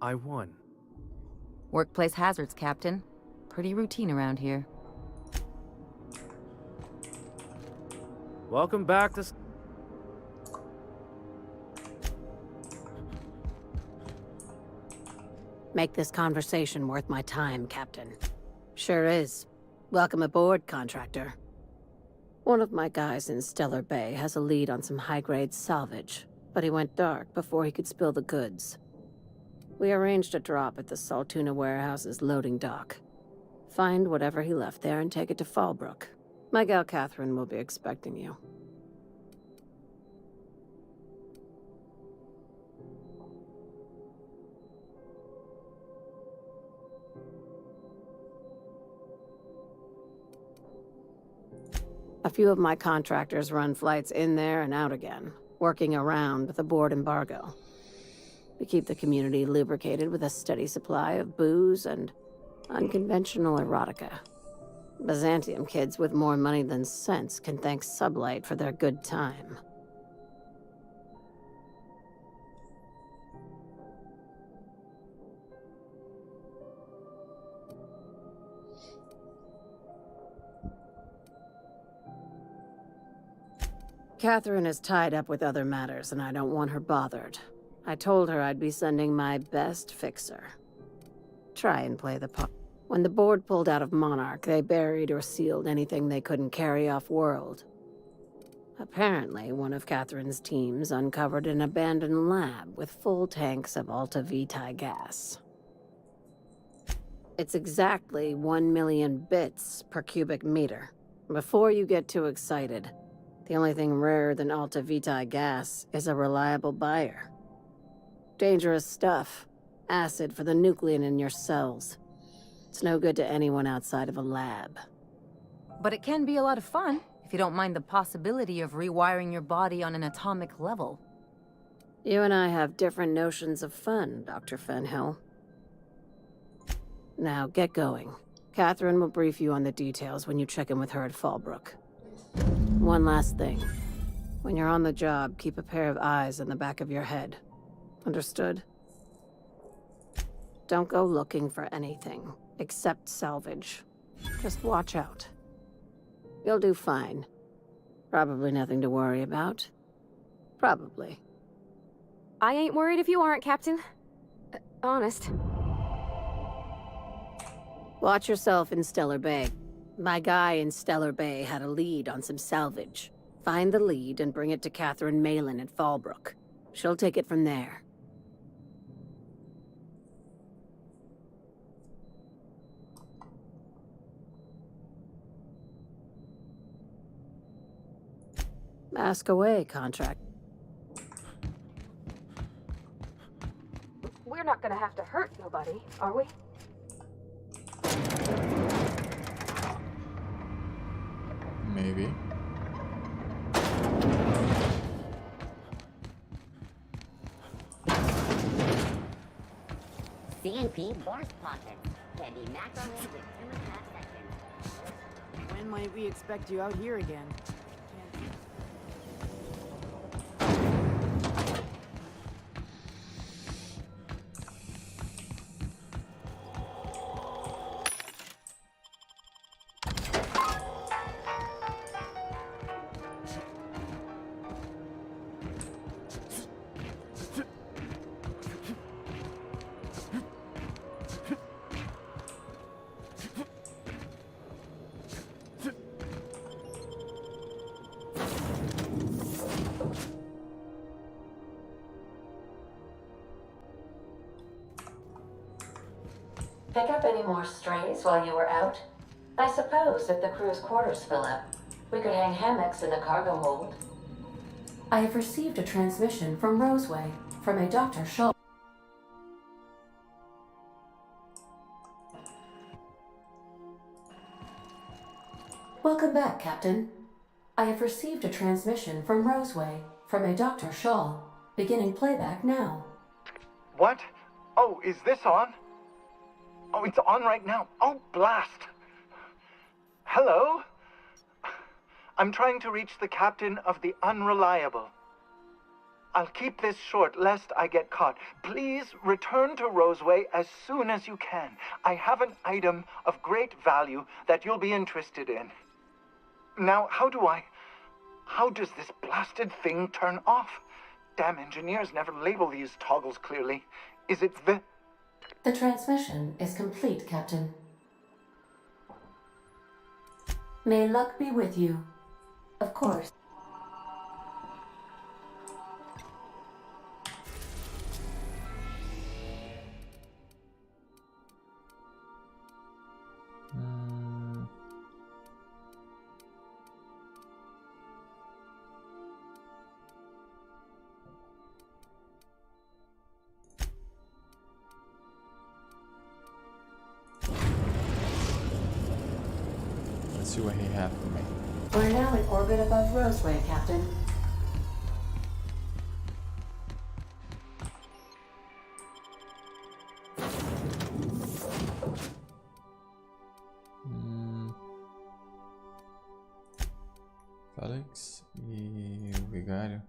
I won. Workplace hazards, Captain. Pretty routine around here. Welcome back to... Make this conversation worth my time, Captain. Sure is. Welcome aboard, contractor. One of my guys in Stellar Bay has a lead on some high-grade salvage, but he went dark before he could spill the goods. We arranged a drop at the Saltuna warehouse's loading dock. Find whatever he left there and take it to Fallbrook. My gal Catherine will be expecting you. A few of my contractors run flights in there and out again, working around the board embargo. We keep the community lubricated with a steady supply of booze and unconventional erotica. Byzantium kids with more money than sense can thank Sublight for their good time. Catherine is tied up with other matters, and I don't want her bothered. I told her I'd be sending my best fixer. Try and play the part. When the board pulled out of Monarch, they buried or sealed anything they couldn't carry off-world. Apparently, one of Catherine's teams uncovered an abandoned lab with full tanks of Alta Vitae gas. It's exactly 1 million bits per cubic meter. Before you get too excited, the only thing rarer than Alta Vitae gas is a reliable buyer. Dangerous stuff. Acid for the nucleon in your cells. It's no good to anyone outside of a lab. But it can be a lot of fun, if you don't mind the possibility of rewiring your body on an atomic level. You and I have different notions of fun, Dr. Fenhill. Now, get going. Catherine will brief you on the details when you check in with her at Fallbrook. One last thing. When you're on the job, keep a pair of eyes in the back of your head. Understood? Don't go looking for anything, except salvage. Just watch out. You'll do fine. Probably nothing to worry about. Probably. I ain't worried if you aren't, Captain. Honest. Watch yourself in Stellar Bay. My guy in Stellar Bay had a lead on some salvage. Find the lead and bring it to Catherine Malin at Fallbrook. She'll take it from there. Ask away, contract. We're not gonna have to hurt nobody, are we? Maybe. C&P Boris Pockets can be macroed with 2.5 seconds. When might we expect you out here again? Pick up any more strays while you were out? I suppose if the crew's quarters fill up, We could hang hammocks in the cargo hold. I have received a transmission from Roseway, from a Dr. Shaw. Welcome back, Captain. I have received a transmission from Roseway, from a Dr. Shaw. Beginning playback now. What? Oh, is this on? Oh, it's on right now. Oh, blast. Hello? I'm trying to reach the captain of the Unreliable. I'll keep this short, lest I get caught. Please return to Roseway as soon as you can. I have an item of great value that you'll be interested in. Now, how does this blasted thing turn off? Damn engineers never label these toggles clearly. Is it the... The transmission is complete, Captain. May luck be with you. Of course. Let's see what he has for me. We're now in orbit above Roseway, Captain. Felix e o Vigário.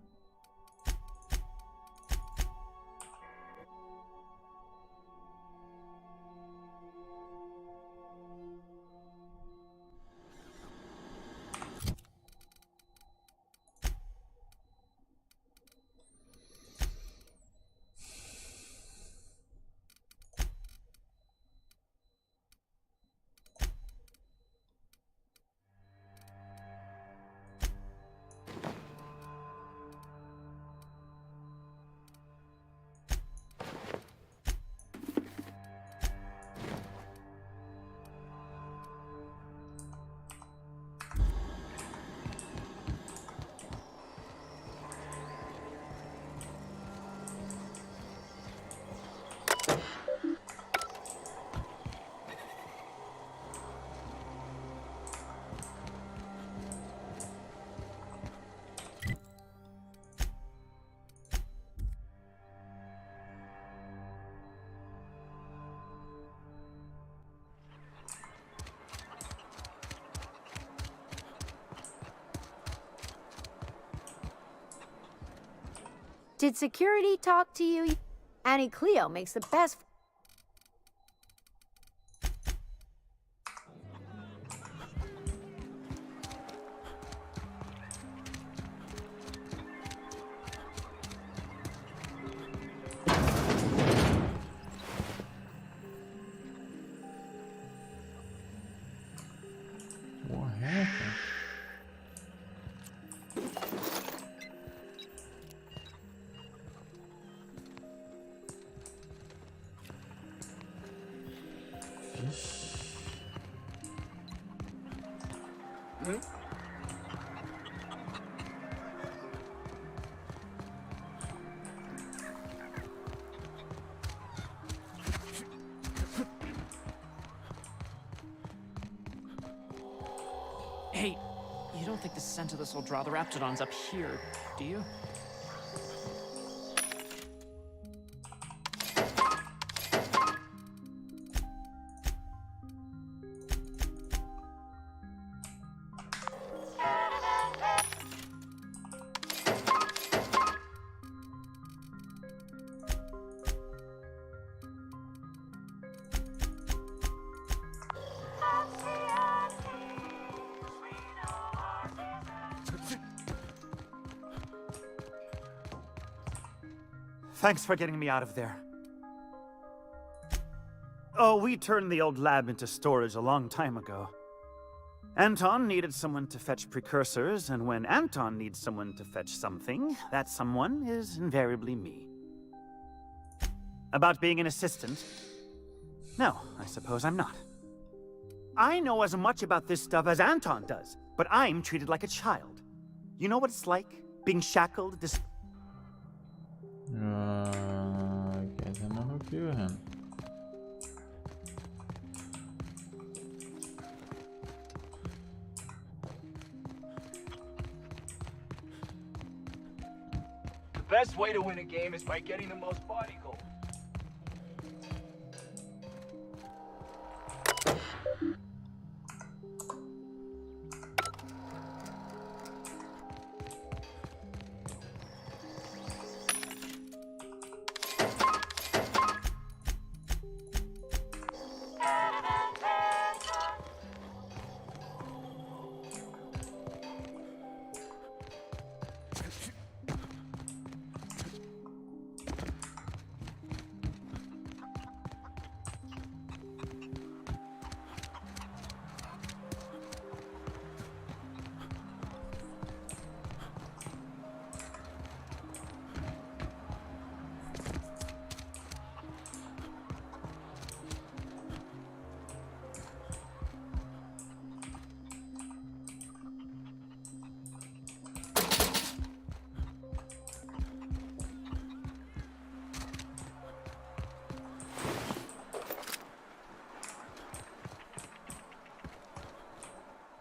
Did security talk to you? Annie Cleo makes the best. What happened? Hey, you don't think the scent of this will draw the Raptidons up here, do you? Thanks for getting me out of there. Oh, we turned the old lab into storage a long time ago. Anton needed someone to fetch precursors, and when Anton needs someone to fetch something, that someone is invariably me. About being an assistant? No, I suppose I'm not. I know as much about this stuff as Anton does. but I'm treated like a child. You know what it's like? Being shackled, I guess I'm not okay with him. The best way to win a game is by getting the most body gold.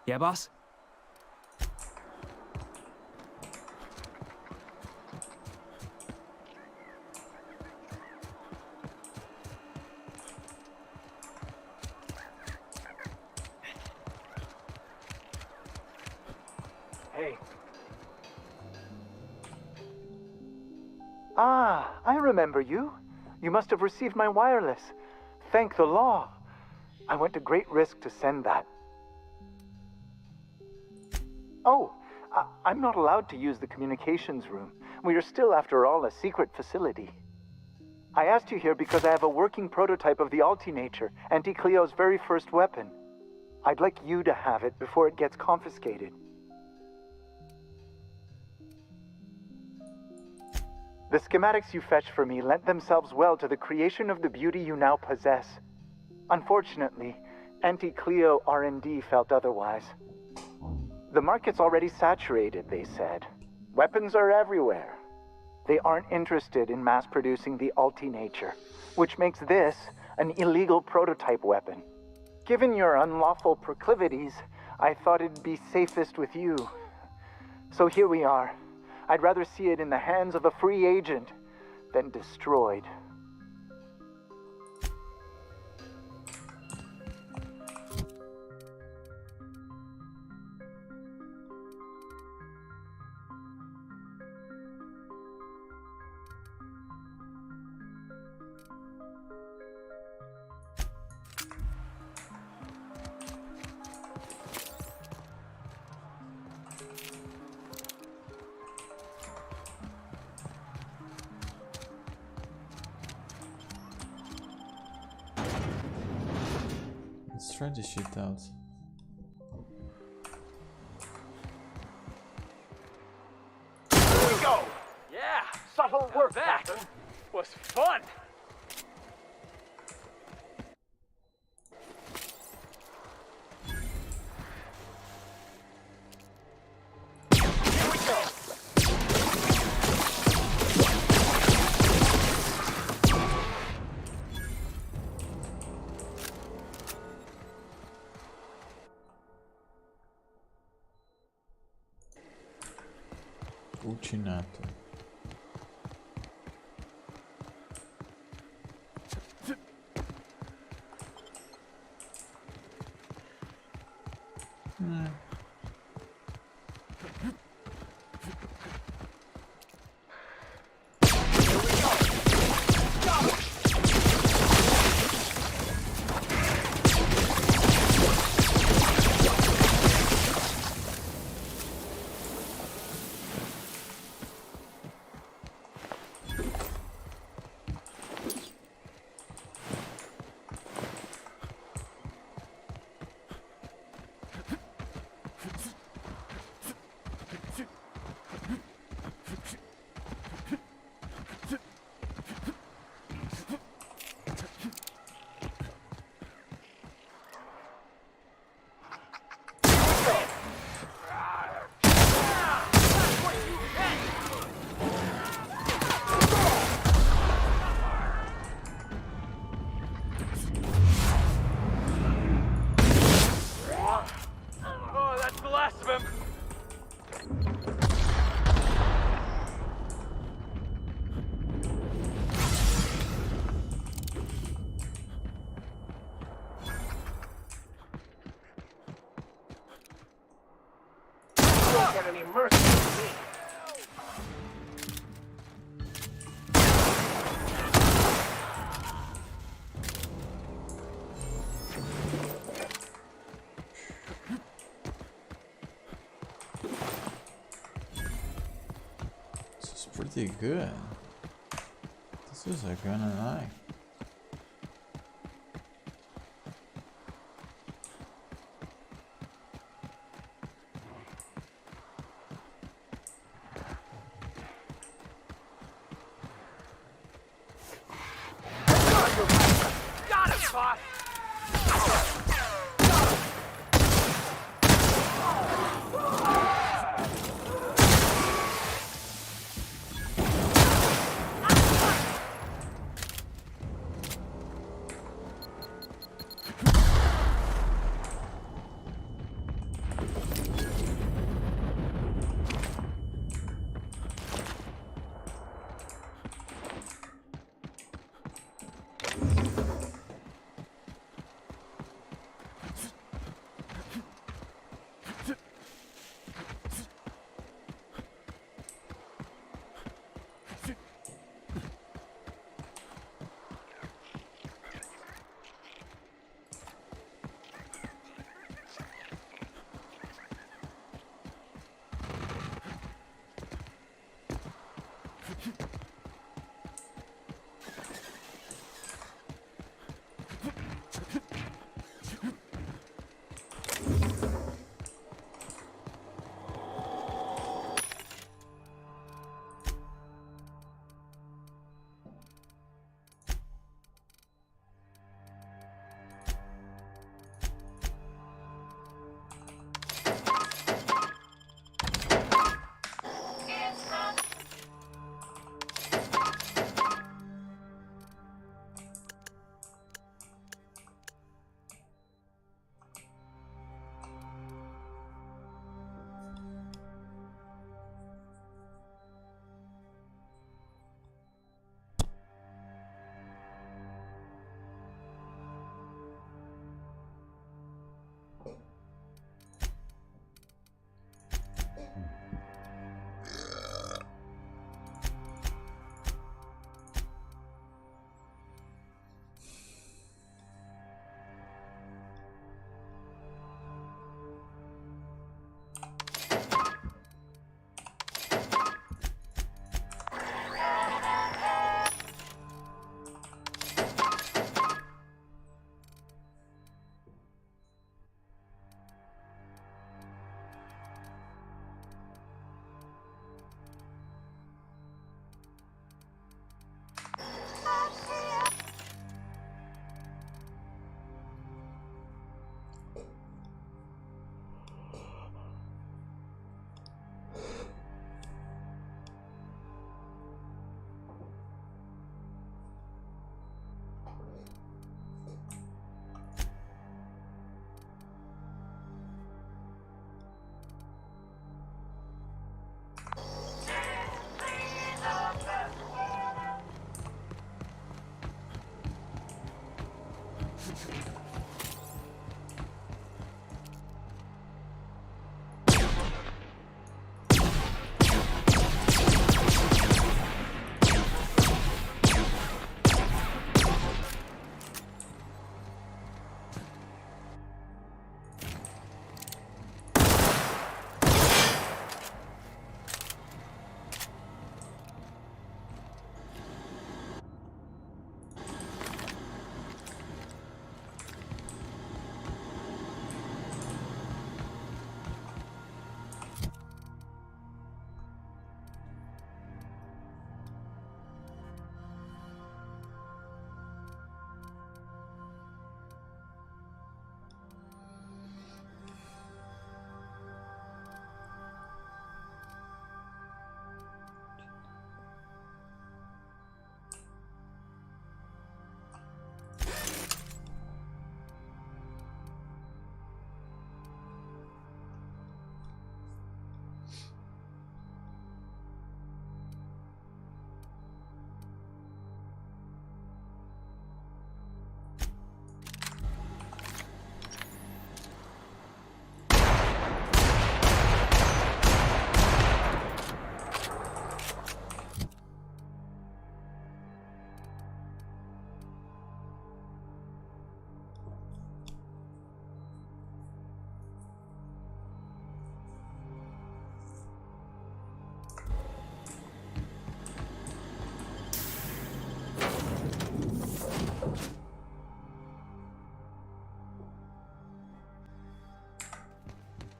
Yeah, boss? Hey. Ah, I remember you. You must have received my wireless. Thank the law. I went to great risk to send that. Oh, I'm not allowed to use the communications room. We are still, after all, a secret facility. I asked you here because I have a working prototype of the Altinature, Auntie Cleo's very first weapon. I'd like you to have it before it gets confiscated. The schematics you fetched for me lent themselves well to the creation of the beauty you now possess. Unfortunately, Auntie Cleo R&D felt otherwise. The market's already saturated, they said. Weapons are everywhere. They aren't interested in mass-producing the Altinature, which makes this an illegal prototype weapon. Given your unlawful proclivities, I thought it'd be safest with you. So here we are. I'd rather see it in the hands of a free agent than destroyed. Let's try this shit out. Here we go! Yeah, subtle work, that was fun! Ultinato. get any mercy from me. This is pretty good. This is a gun and eye. Got it, boss!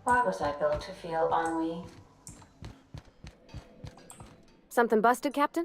Why was I built to feel ennui? Something busted, Captain?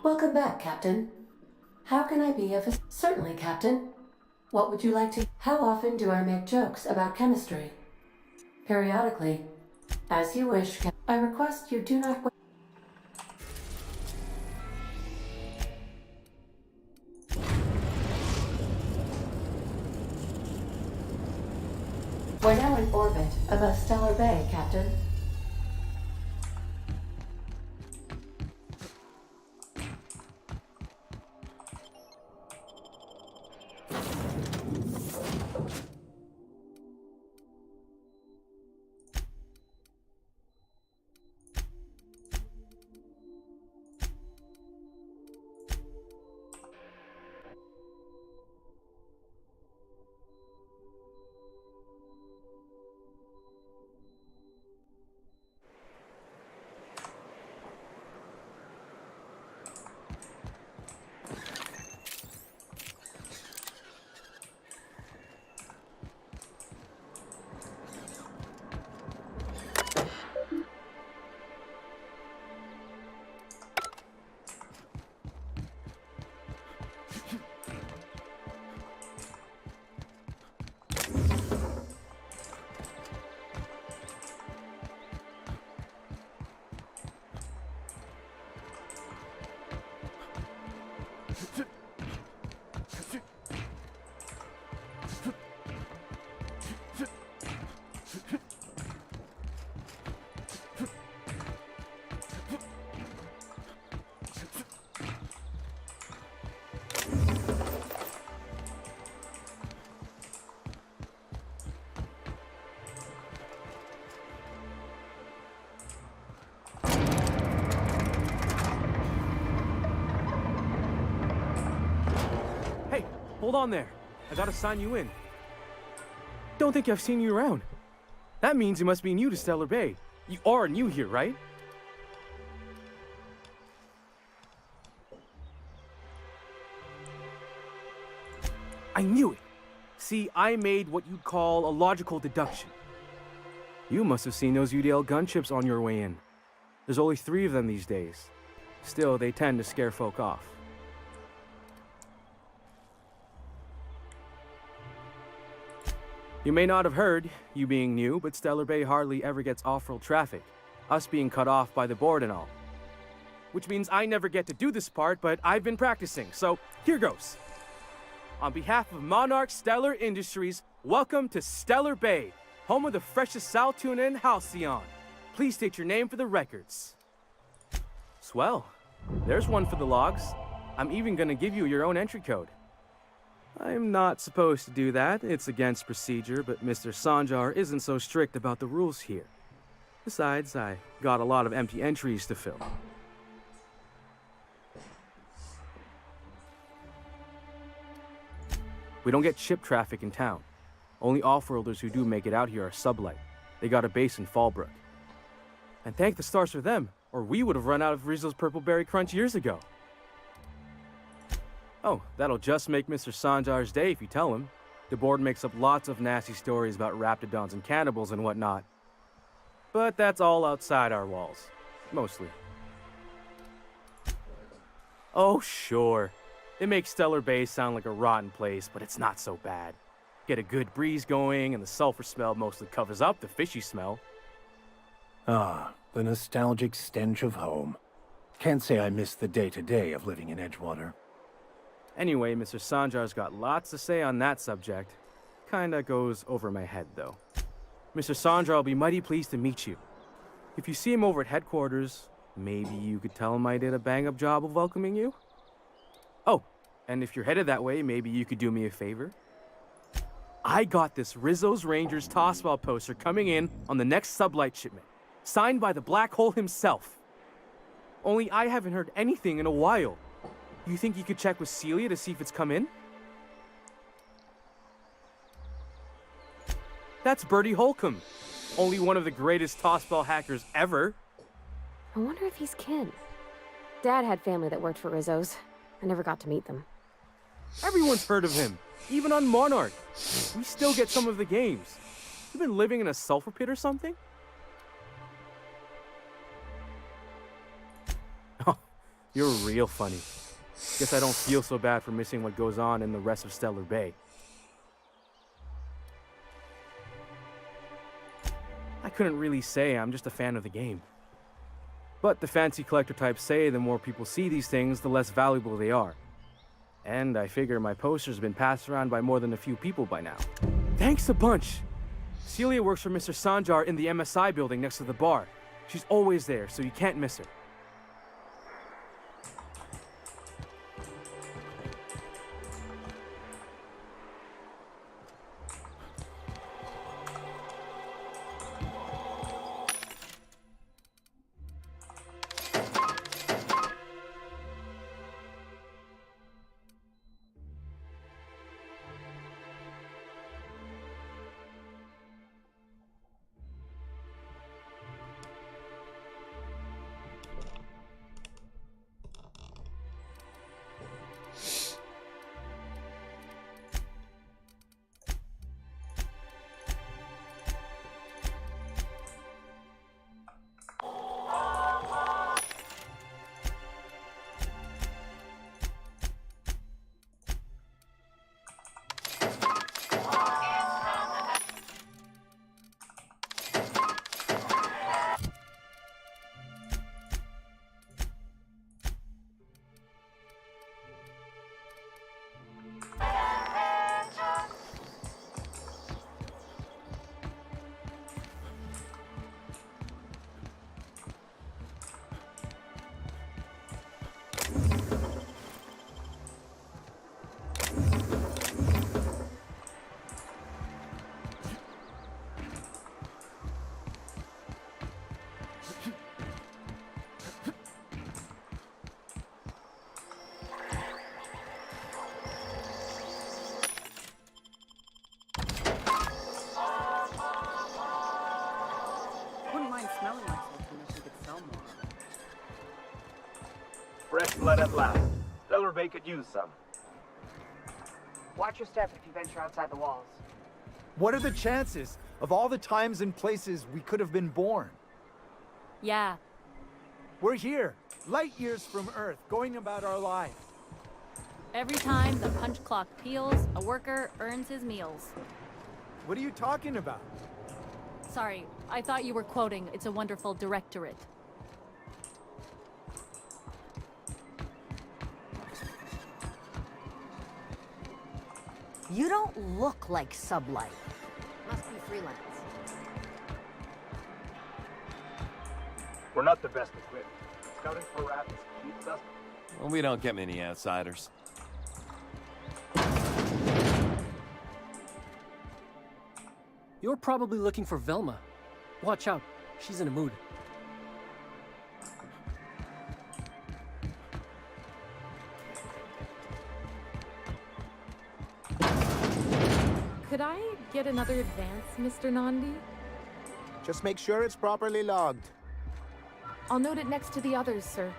Welcome back, Captain. How can I be of Certainly, Captain. What would you like to... How often do I make jokes about chemistry? Periodically. As you wish, I request you do not... Bay, Captain. Hold on there. I gotta sign you in. Don't think I've seen you around. That means you must be new to Stellar Bay. You are new here, right? I knew it. See, I made what you'd call a logical deduction. You must have seen those UDL gunships on your way in. There's only 3 of them these days. Still, they tend to scare folk off. You may not have heard, you being new, but Stellar Bay hardly ever gets off-world traffic, us being cut off by the board and all. Which means I never get to do this part, but I've been practicing, so here goes. On behalf of Monarch Stellar Industries, welcome to Stellar Bay, home of the freshest sal tuna in Halcyon. Please state your name for the records. Swell. There's one for the logs. I'm even gonna give you your own entry code. I'm not supposed to do that. It's against procedure, but Mr. Sanjar isn't so strict about the rules here. Besides, I got a lot of empty entries to fill. We don't get ship traffic in town. Only off-worlders who do make it out here are sublight. They got a base in Fallbrook. And thank the stars for them, or we would have run out of Rizzo's Purple Berry Crunch years ago. Oh, that'll just make Mr. Sanjar's day if you tell him. The board makes up lots of nasty stories about raptidons and cannibals and whatnot. But that's all outside our walls. Mostly. Oh, sure. It makes Stellar Bay sound like a rotten place, but it's not so bad. Get a good breeze going, and the sulfur smell mostly covers up the fishy smell. Ah, the nostalgic stench of home. Can't say I miss the day-to-day of living in Edgewater. Anyway, Mr. Sanjar's got lots to say on that subject. Kinda goes over my head, though. Mr. Sanjar will be mighty pleased to meet you. If you see him over at headquarters, maybe you could tell him I did a bang-up job of welcoming you? Oh, and if you're headed that way, maybe you could do me a favor? I got this Rizzo's Rangers tossball poster coming in on the next sublight shipment, signed by the Black Hole himself. Only I haven't heard anything in a while. You think you could check with Celia to see if it's come in? That's Bertie Holcomb, only one of the greatest tossball hackers ever. I wonder if he's kin. Dad had family that worked for Rizzo's. I never got to meet them. Everyone's heard of him, even on Monarch. We still get some of the games. You been living in a sulfur pit or something? Oh, you're real funny. Guess I don't feel so bad for missing what goes on in the rest of Stellar Bay. I couldn't really say, I'm just a fan of the game. But the fancy collector types say the more people see these things, the less valuable they are. And I figure my poster's been passed around by more than a few people by now. Thanks a bunch! Celia works for Mr. Sanjar in the MSI building next to the bar. She's always there, so you can't miss her. Smelling myself unless you could sell more. Fresh blood at last. Stellar Bay could use some. Watch your step if you venture outside the walls. What are the chances of all the times and places we could have been born? Yeah. We're here, light years from Earth, going about our life. Every time the punch clock peals, a worker earns his meals. What are you talking about? Sorry, I thought you were quoting It's a Wonderful Directorate. You don't look like Sublight. Must be freelance. We're not the best equipped. Scouting for rabbits keeps us. Well, we don't get many outsiders. You're probably looking for Velma. Watch out, she's in a mood. Could I get another advance, Mr. Nandi? Just make sure it's properly logged. I'll note it next to the others, sir.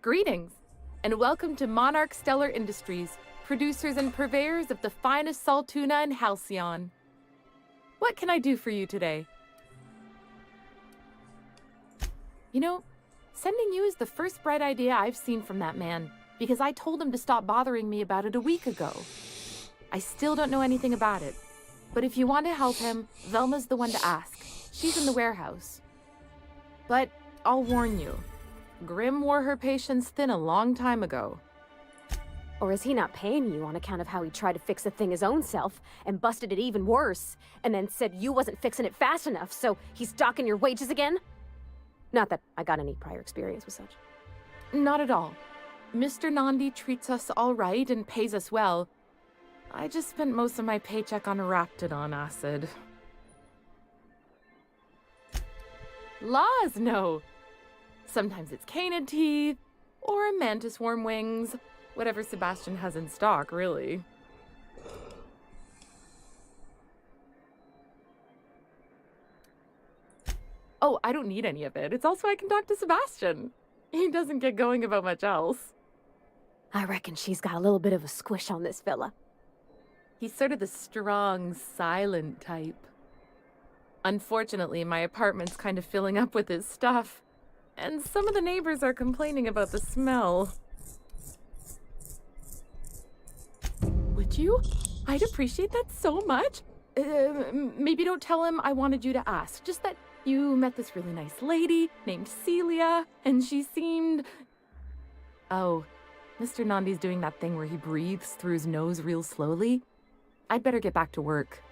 Greetings, and welcome to Monarch Stellar Industries, producers and purveyors of the finest salt tuna in Halcyon. What can I do for you today? You know, sending you is the first bright idea I've seen from that man, because I told him to stop bothering me about it a week ago. I still don't know anything about it, but if you want to help him, Velma's the one to ask. She's in the warehouse. But I'll warn you, Grim wore her patience thin a long time ago. Or is he not paying you on account of how he tried to fix the thing his own self and busted it even worse, and then said you wasn't fixing it fast enough, so he's docking your wages again? Not that I got any prior experience with such. Not at all. Mr. Nandi treats us all right and pays us well. I just spent most of my paycheck on Raptidon acid. Laws, no. Sometimes it's canid teeth, or mantis worm wings. Whatever Sebastian has in stock, really. Oh, I don't need any of it. It's also I can talk to Sebastian. He doesn't get going about much else. I reckon she's got a little bit of a squish on this fella. He's sort of the strong, silent type. Unfortunately, my apartment's kind of filling up with his stuff, and some of the neighbors are complaining about the smell. Would you? I'd appreciate that so much. Maybe don't tell him I wanted you to ask, just that you met this really nice lady named Celia, and she seemed... Oh, Mr. Nandi's doing that thing where he breathes through his nose real slowly. I'd better get back to work.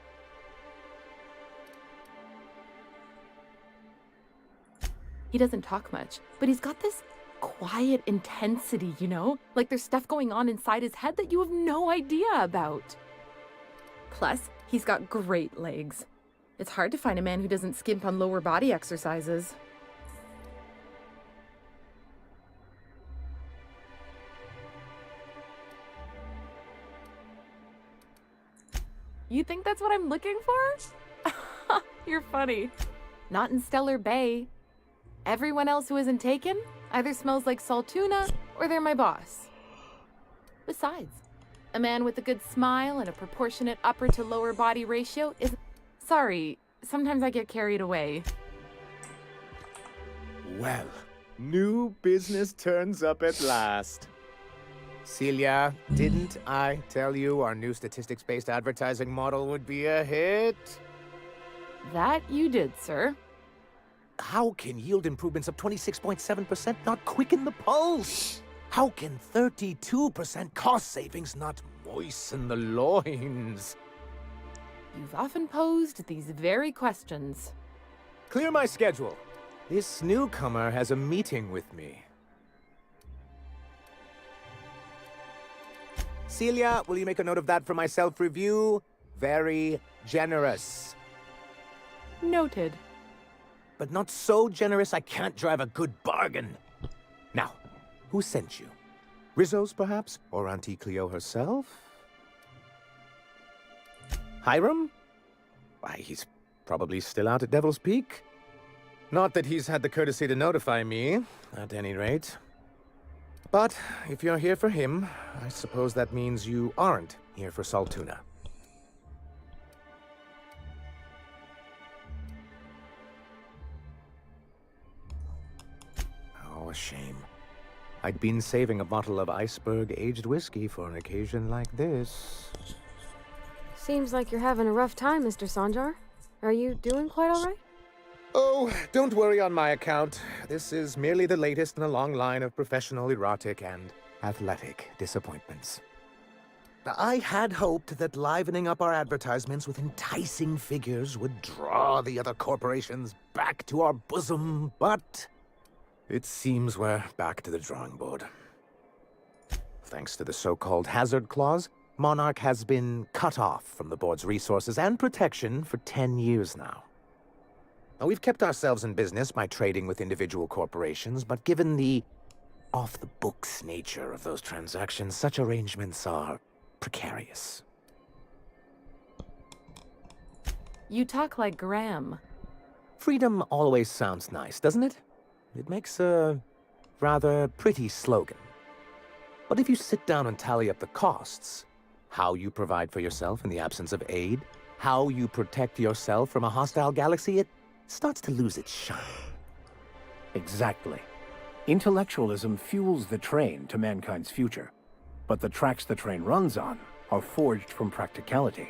He doesn't talk much, but he's got this quiet intensity, you know? Like there's stuff going on inside his head that you have no idea about. Plus, he's got great legs. It's hard to find a man who doesn't skimp on lower body exercises. You think that's what I'm looking for? You're funny. Not in Stellar Bay. Everyone else who isn't taken either smells like Saltuna or they're my boss. Besides, a man with a good smile and a proportionate upper to lower body ratio is... Sorry, sometimes I get carried away. Well, new business turns up at last. Celia, didn't I tell you our new statistics-based advertising model would be a hit? That you did, sir. How can yield improvements of 26.7% not quicken the pulse? How can 32% cost savings not moisten the loins? You've often posed these very questions. Clear my schedule. This newcomer has a meeting with me. Celia, will you make a note of that for my self-review? Very generous. Noted. But not so generous I can't drive a good bargain. Now, who sent you? Rizzo's, perhaps? Or Auntie Cleo herself? Hiram? Why, he's probably still out at Devil's Peak. Not that he's had the courtesy to notify me, at any rate. But if you're here for him, I suppose that means you aren't here for Saltuna. Oh, a shame. I'd been saving a bottle of iceberg-aged whiskey for an occasion like this. Seems like you're having a rough time, Mr. Sanjar. Are you doing quite all right? Oh, don't worry on my account. This is merely the latest in a long line of professional, erotic, and athletic disappointments. I had hoped that livening up our advertisements with enticing figures would draw the other corporations back to our bosom, but it seems we're back to the drawing board. Thanks to the so-called hazard clause, Monarch has been cut off from the board's resources and protection for 10 years now. Now, we've kept ourselves in business by trading with individual corporations, but given the off-the-books nature of those transactions, such arrangements are precarious. You talk like Graham. Freedom always sounds nice, doesn't it? It makes a rather pretty slogan. But if you sit down and tally up the costs, how you provide for yourself in the absence of aid, how you protect yourself from a hostile galaxy, it starts to lose its shine. Exactly. Intellectualism fuels the train to mankind's future, but the tracks the train runs on are forged from practicality.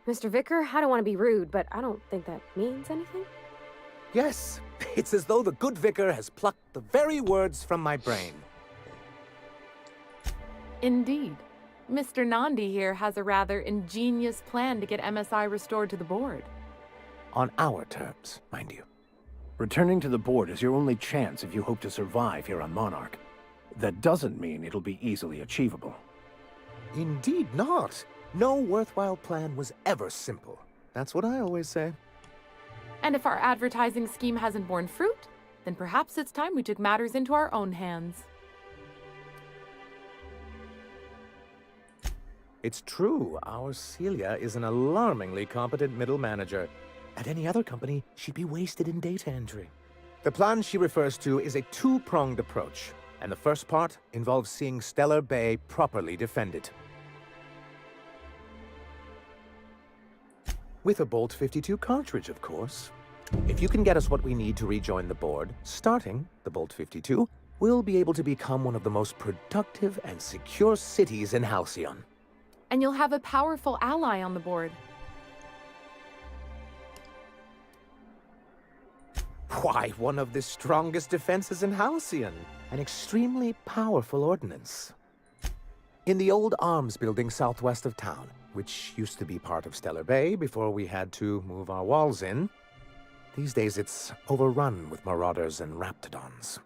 Mr. Vicar, I don't want to be rude, but I don't think that means anything. Yes, it's as though the good vicar has plucked the very words from my brain. Indeed. Mr. Nandi here has a rather ingenious plan to get MSI restored to the board. On our terms, mind you. Returning to the board is your only chance if you hope to survive here on Monarch. That doesn't mean it'll be easily achievable. Indeed not. No worthwhile plan was ever simple. That's what I always say. And if our advertising scheme hasn't borne fruit, then perhaps it's time we took matters into our own hands. It's true, our Celia is an alarmingly competent middle manager. At any other company, she'd be wasted in data entry. The plan she refers to is a two-pronged approach, and the first part involves seeing Stellar Bay properly defended. With a Bolt 52 cartridge, of course. If you can get us what we need to rejoin the board, starting the Bolt 52, we'll be able to become one of the most productive and secure cities in Halcyon. And you'll have a powerful ally on the board. Why, one of the strongest defenses in Halcyon. An extremely powerful ordnance. In the old arms building southwest of town, which used to be part of Stellar Bay before we had to move our walls in, these days it's overrun with marauders and raptidons.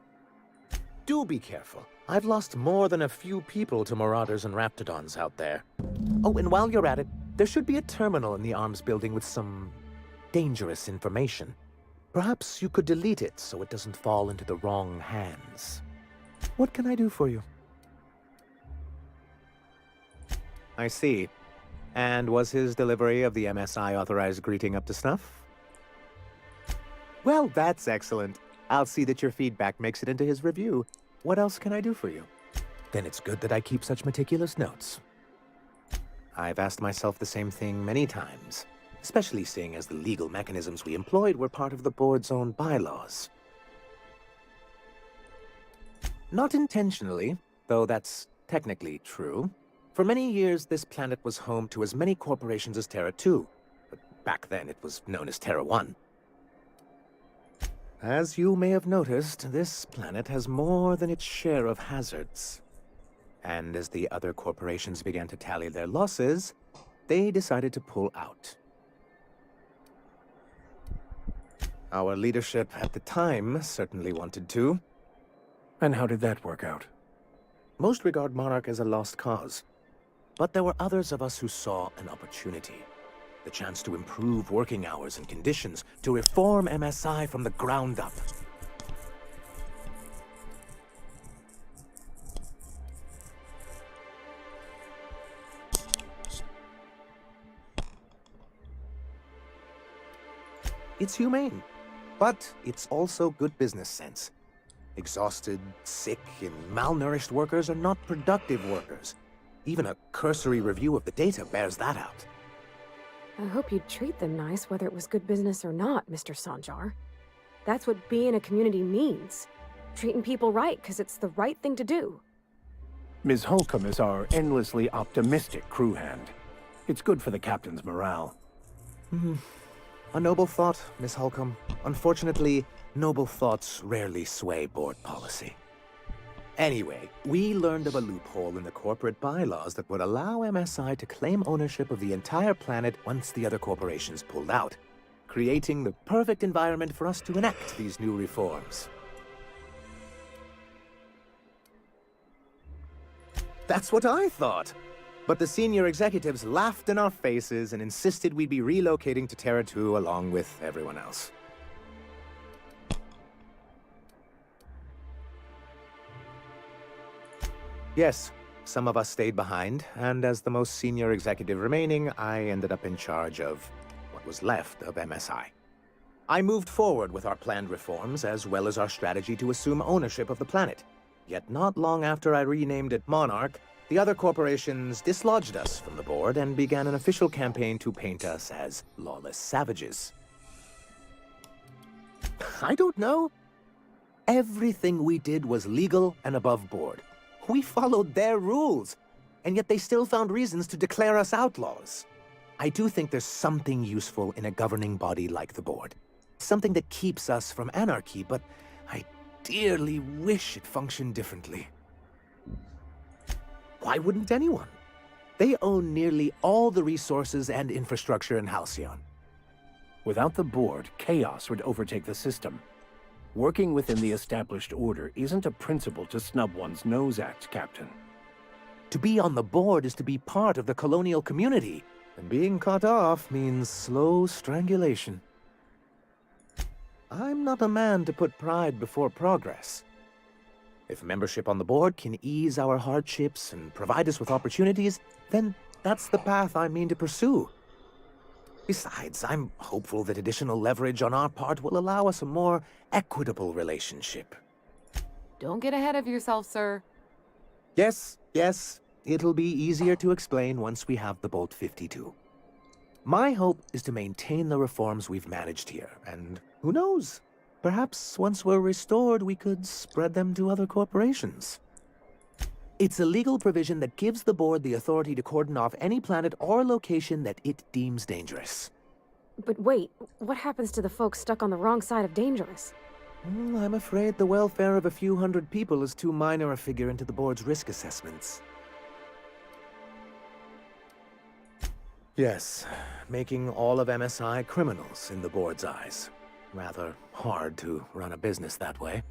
Do be careful. I've lost more than a few people to marauders and raptidons out there. Oh, and while you're at it, there should be a terminal in the arms building with some dangerous information. Perhaps you could delete it so it doesn't fall into the wrong hands. What can I do for you? I see. And was his delivery of the MSI authorized greeting up to snuff? Well, that's excellent. I'll see that your feedback makes it into his review. What else can I do for you? Then it's good that I keep such meticulous notes. I've asked myself the same thing many times, especially seeing as the legal mechanisms we employed were part of the board's own bylaws. Not intentionally, though that's technically true. For many years, this planet was home to as many corporations as Terra 2, but back then it was known as Terra 1. As you may have noticed, this planet has more than its share of hazards. And as the other corporations began to tally their losses, they decided to pull out. Our leadership at the time certainly wanted to. And how did that work out? Most regard Monarch as a lost cause. But there were others of us who saw an opportunity. The chance to improve working hours and conditions, to reform MSI from the ground up. It's humane, but it's also good business sense. Exhausted, sick, and malnourished workers are not productive workers. Even a cursory review of the data bears that out. I hope you'd treat them nice, whether it was good business or not, Mr. Sanjar. That's what being a community means. Treating people right, because it's the right thing to do. Ms. Holcomb is our endlessly optimistic crew hand. It's good for the captain's morale. A noble thought, Miss Holcomb. Unfortunately, noble thoughts rarely sway board policy. Anyway, we learned of a loophole in the corporate bylaws that would allow MSI to claim ownership of the entire planet once the other corporations pulled out, creating the perfect environment for us to enact these new reforms. That's what I thought. But the senior executives laughed in our faces and insisted we'd be relocating to Terra 2 along with everyone else. Yes, some of us stayed behind, and as the most senior executive remaining, I ended up in charge of what was left of MSI. I moved forward with our planned reforms, as well as our strategy to assume ownership of the planet. Yet not long after I renamed it Monarch, the other corporations dislodged us from the board and began an official campaign to paint us as lawless savages. I don't know. Everything we did was legal and above board. We followed their rules, and yet they still found reasons to declare us outlaws. I do think there's something useful in a governing body like the board. Something that keeps us from anarchy, but I dearly wish it functioned differently. Why wouldn't anyone? They own nearly all the resources and infrastructure in Halcyon. Without the board, chaos would overtake the system. Working within the established order isn't a principle to snub one's nose at, Captain. To be on the board is to be part of the colonial community, and being cut off means slow strangulation. I'm not a man to put pride before progress. If membership on the board can ease our hardships and provide us with opportunities, then that's the path I mean to pursue. Besides, I'm hopeful that additional leverage on our part will allow us a more equitable relationship. Don't get ahead of yourself, sir. Yes, it'll be easier to explain once we have the Bolt 52. My hope is to maintain the reforms we've managed here, and who knows? Perhaps once we're restored, we could spread them to other corporations. It's a legal provision that gives the board the authority to cordon off any planet or location that it deems dangerous. But wait, what happens to the folks stuck on the wrong side of dangerous? I'm afraid the welfare of a few hundred people is too minor a figure into the board's risk assessments. Yes, making all of MSI criminals in the board's eyes. Rather hard to run a business that way.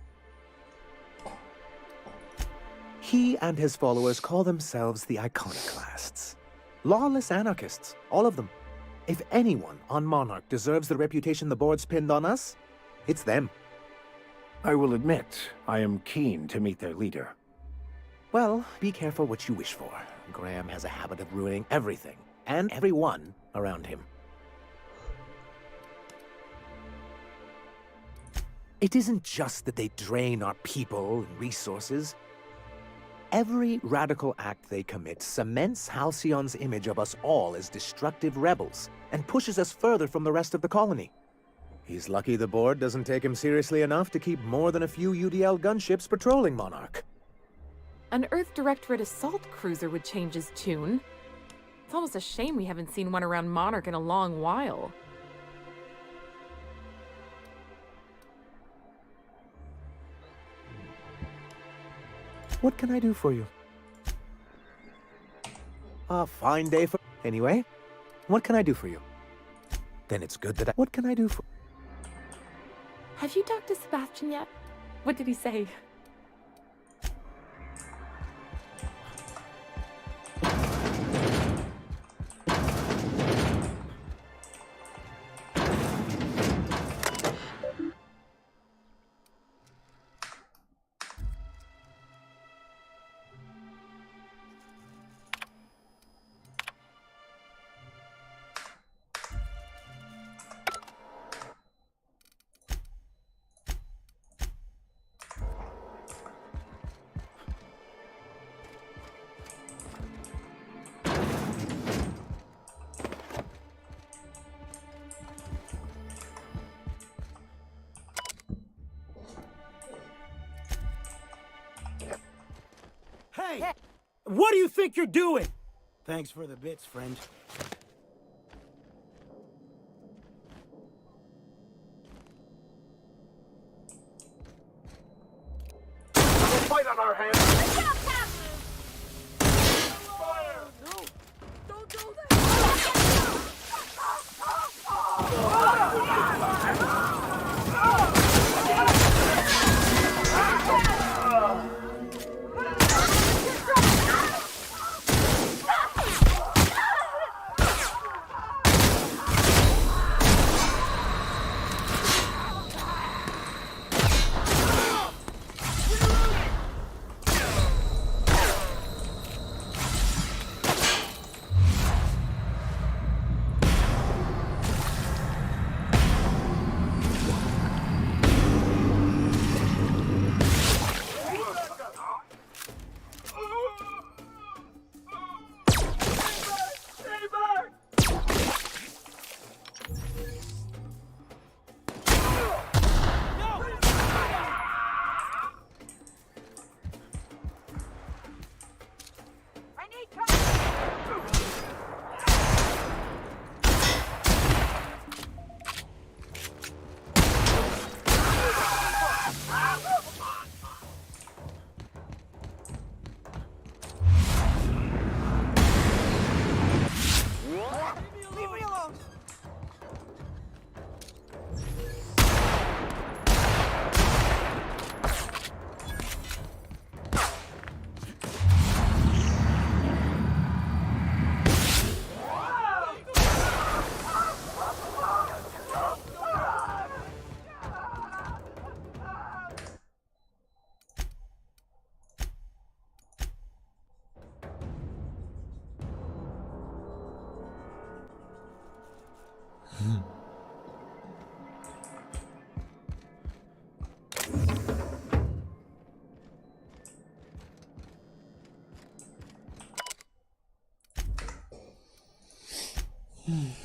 He and his followers call themselves the Iconoclasts. Lawless anarchists, all of them. If anyone on Monarch deserves the reputation the board's pinned on us, it's them. I will admit, I am keen to meet their leader. Well, be careful what you wish for. Graham has a habit of ruining everything, and everyone around him. It isn't just that they drain our people and resources. Every radical act they commit cements Halcyon's image of us all as destructive rebels and pushes us further from the rest of the colony. He's lucky the board doesn't take him seriously enough to keep more than a few UDL gunships patrolling Monarch. An Earth Directorate assault cruiser would change his tune. It's almost a shame we haven't seen one around Monarch in a long while. What can I do for you? A fine day for... Anyway, what can I do for you? Then it's good that I... What can I do for... Have you talked to Sebastian yet? What did he say? Hey! What do you think you're doing? Thanks for the bits, friend. Fight on our hands! Hmm.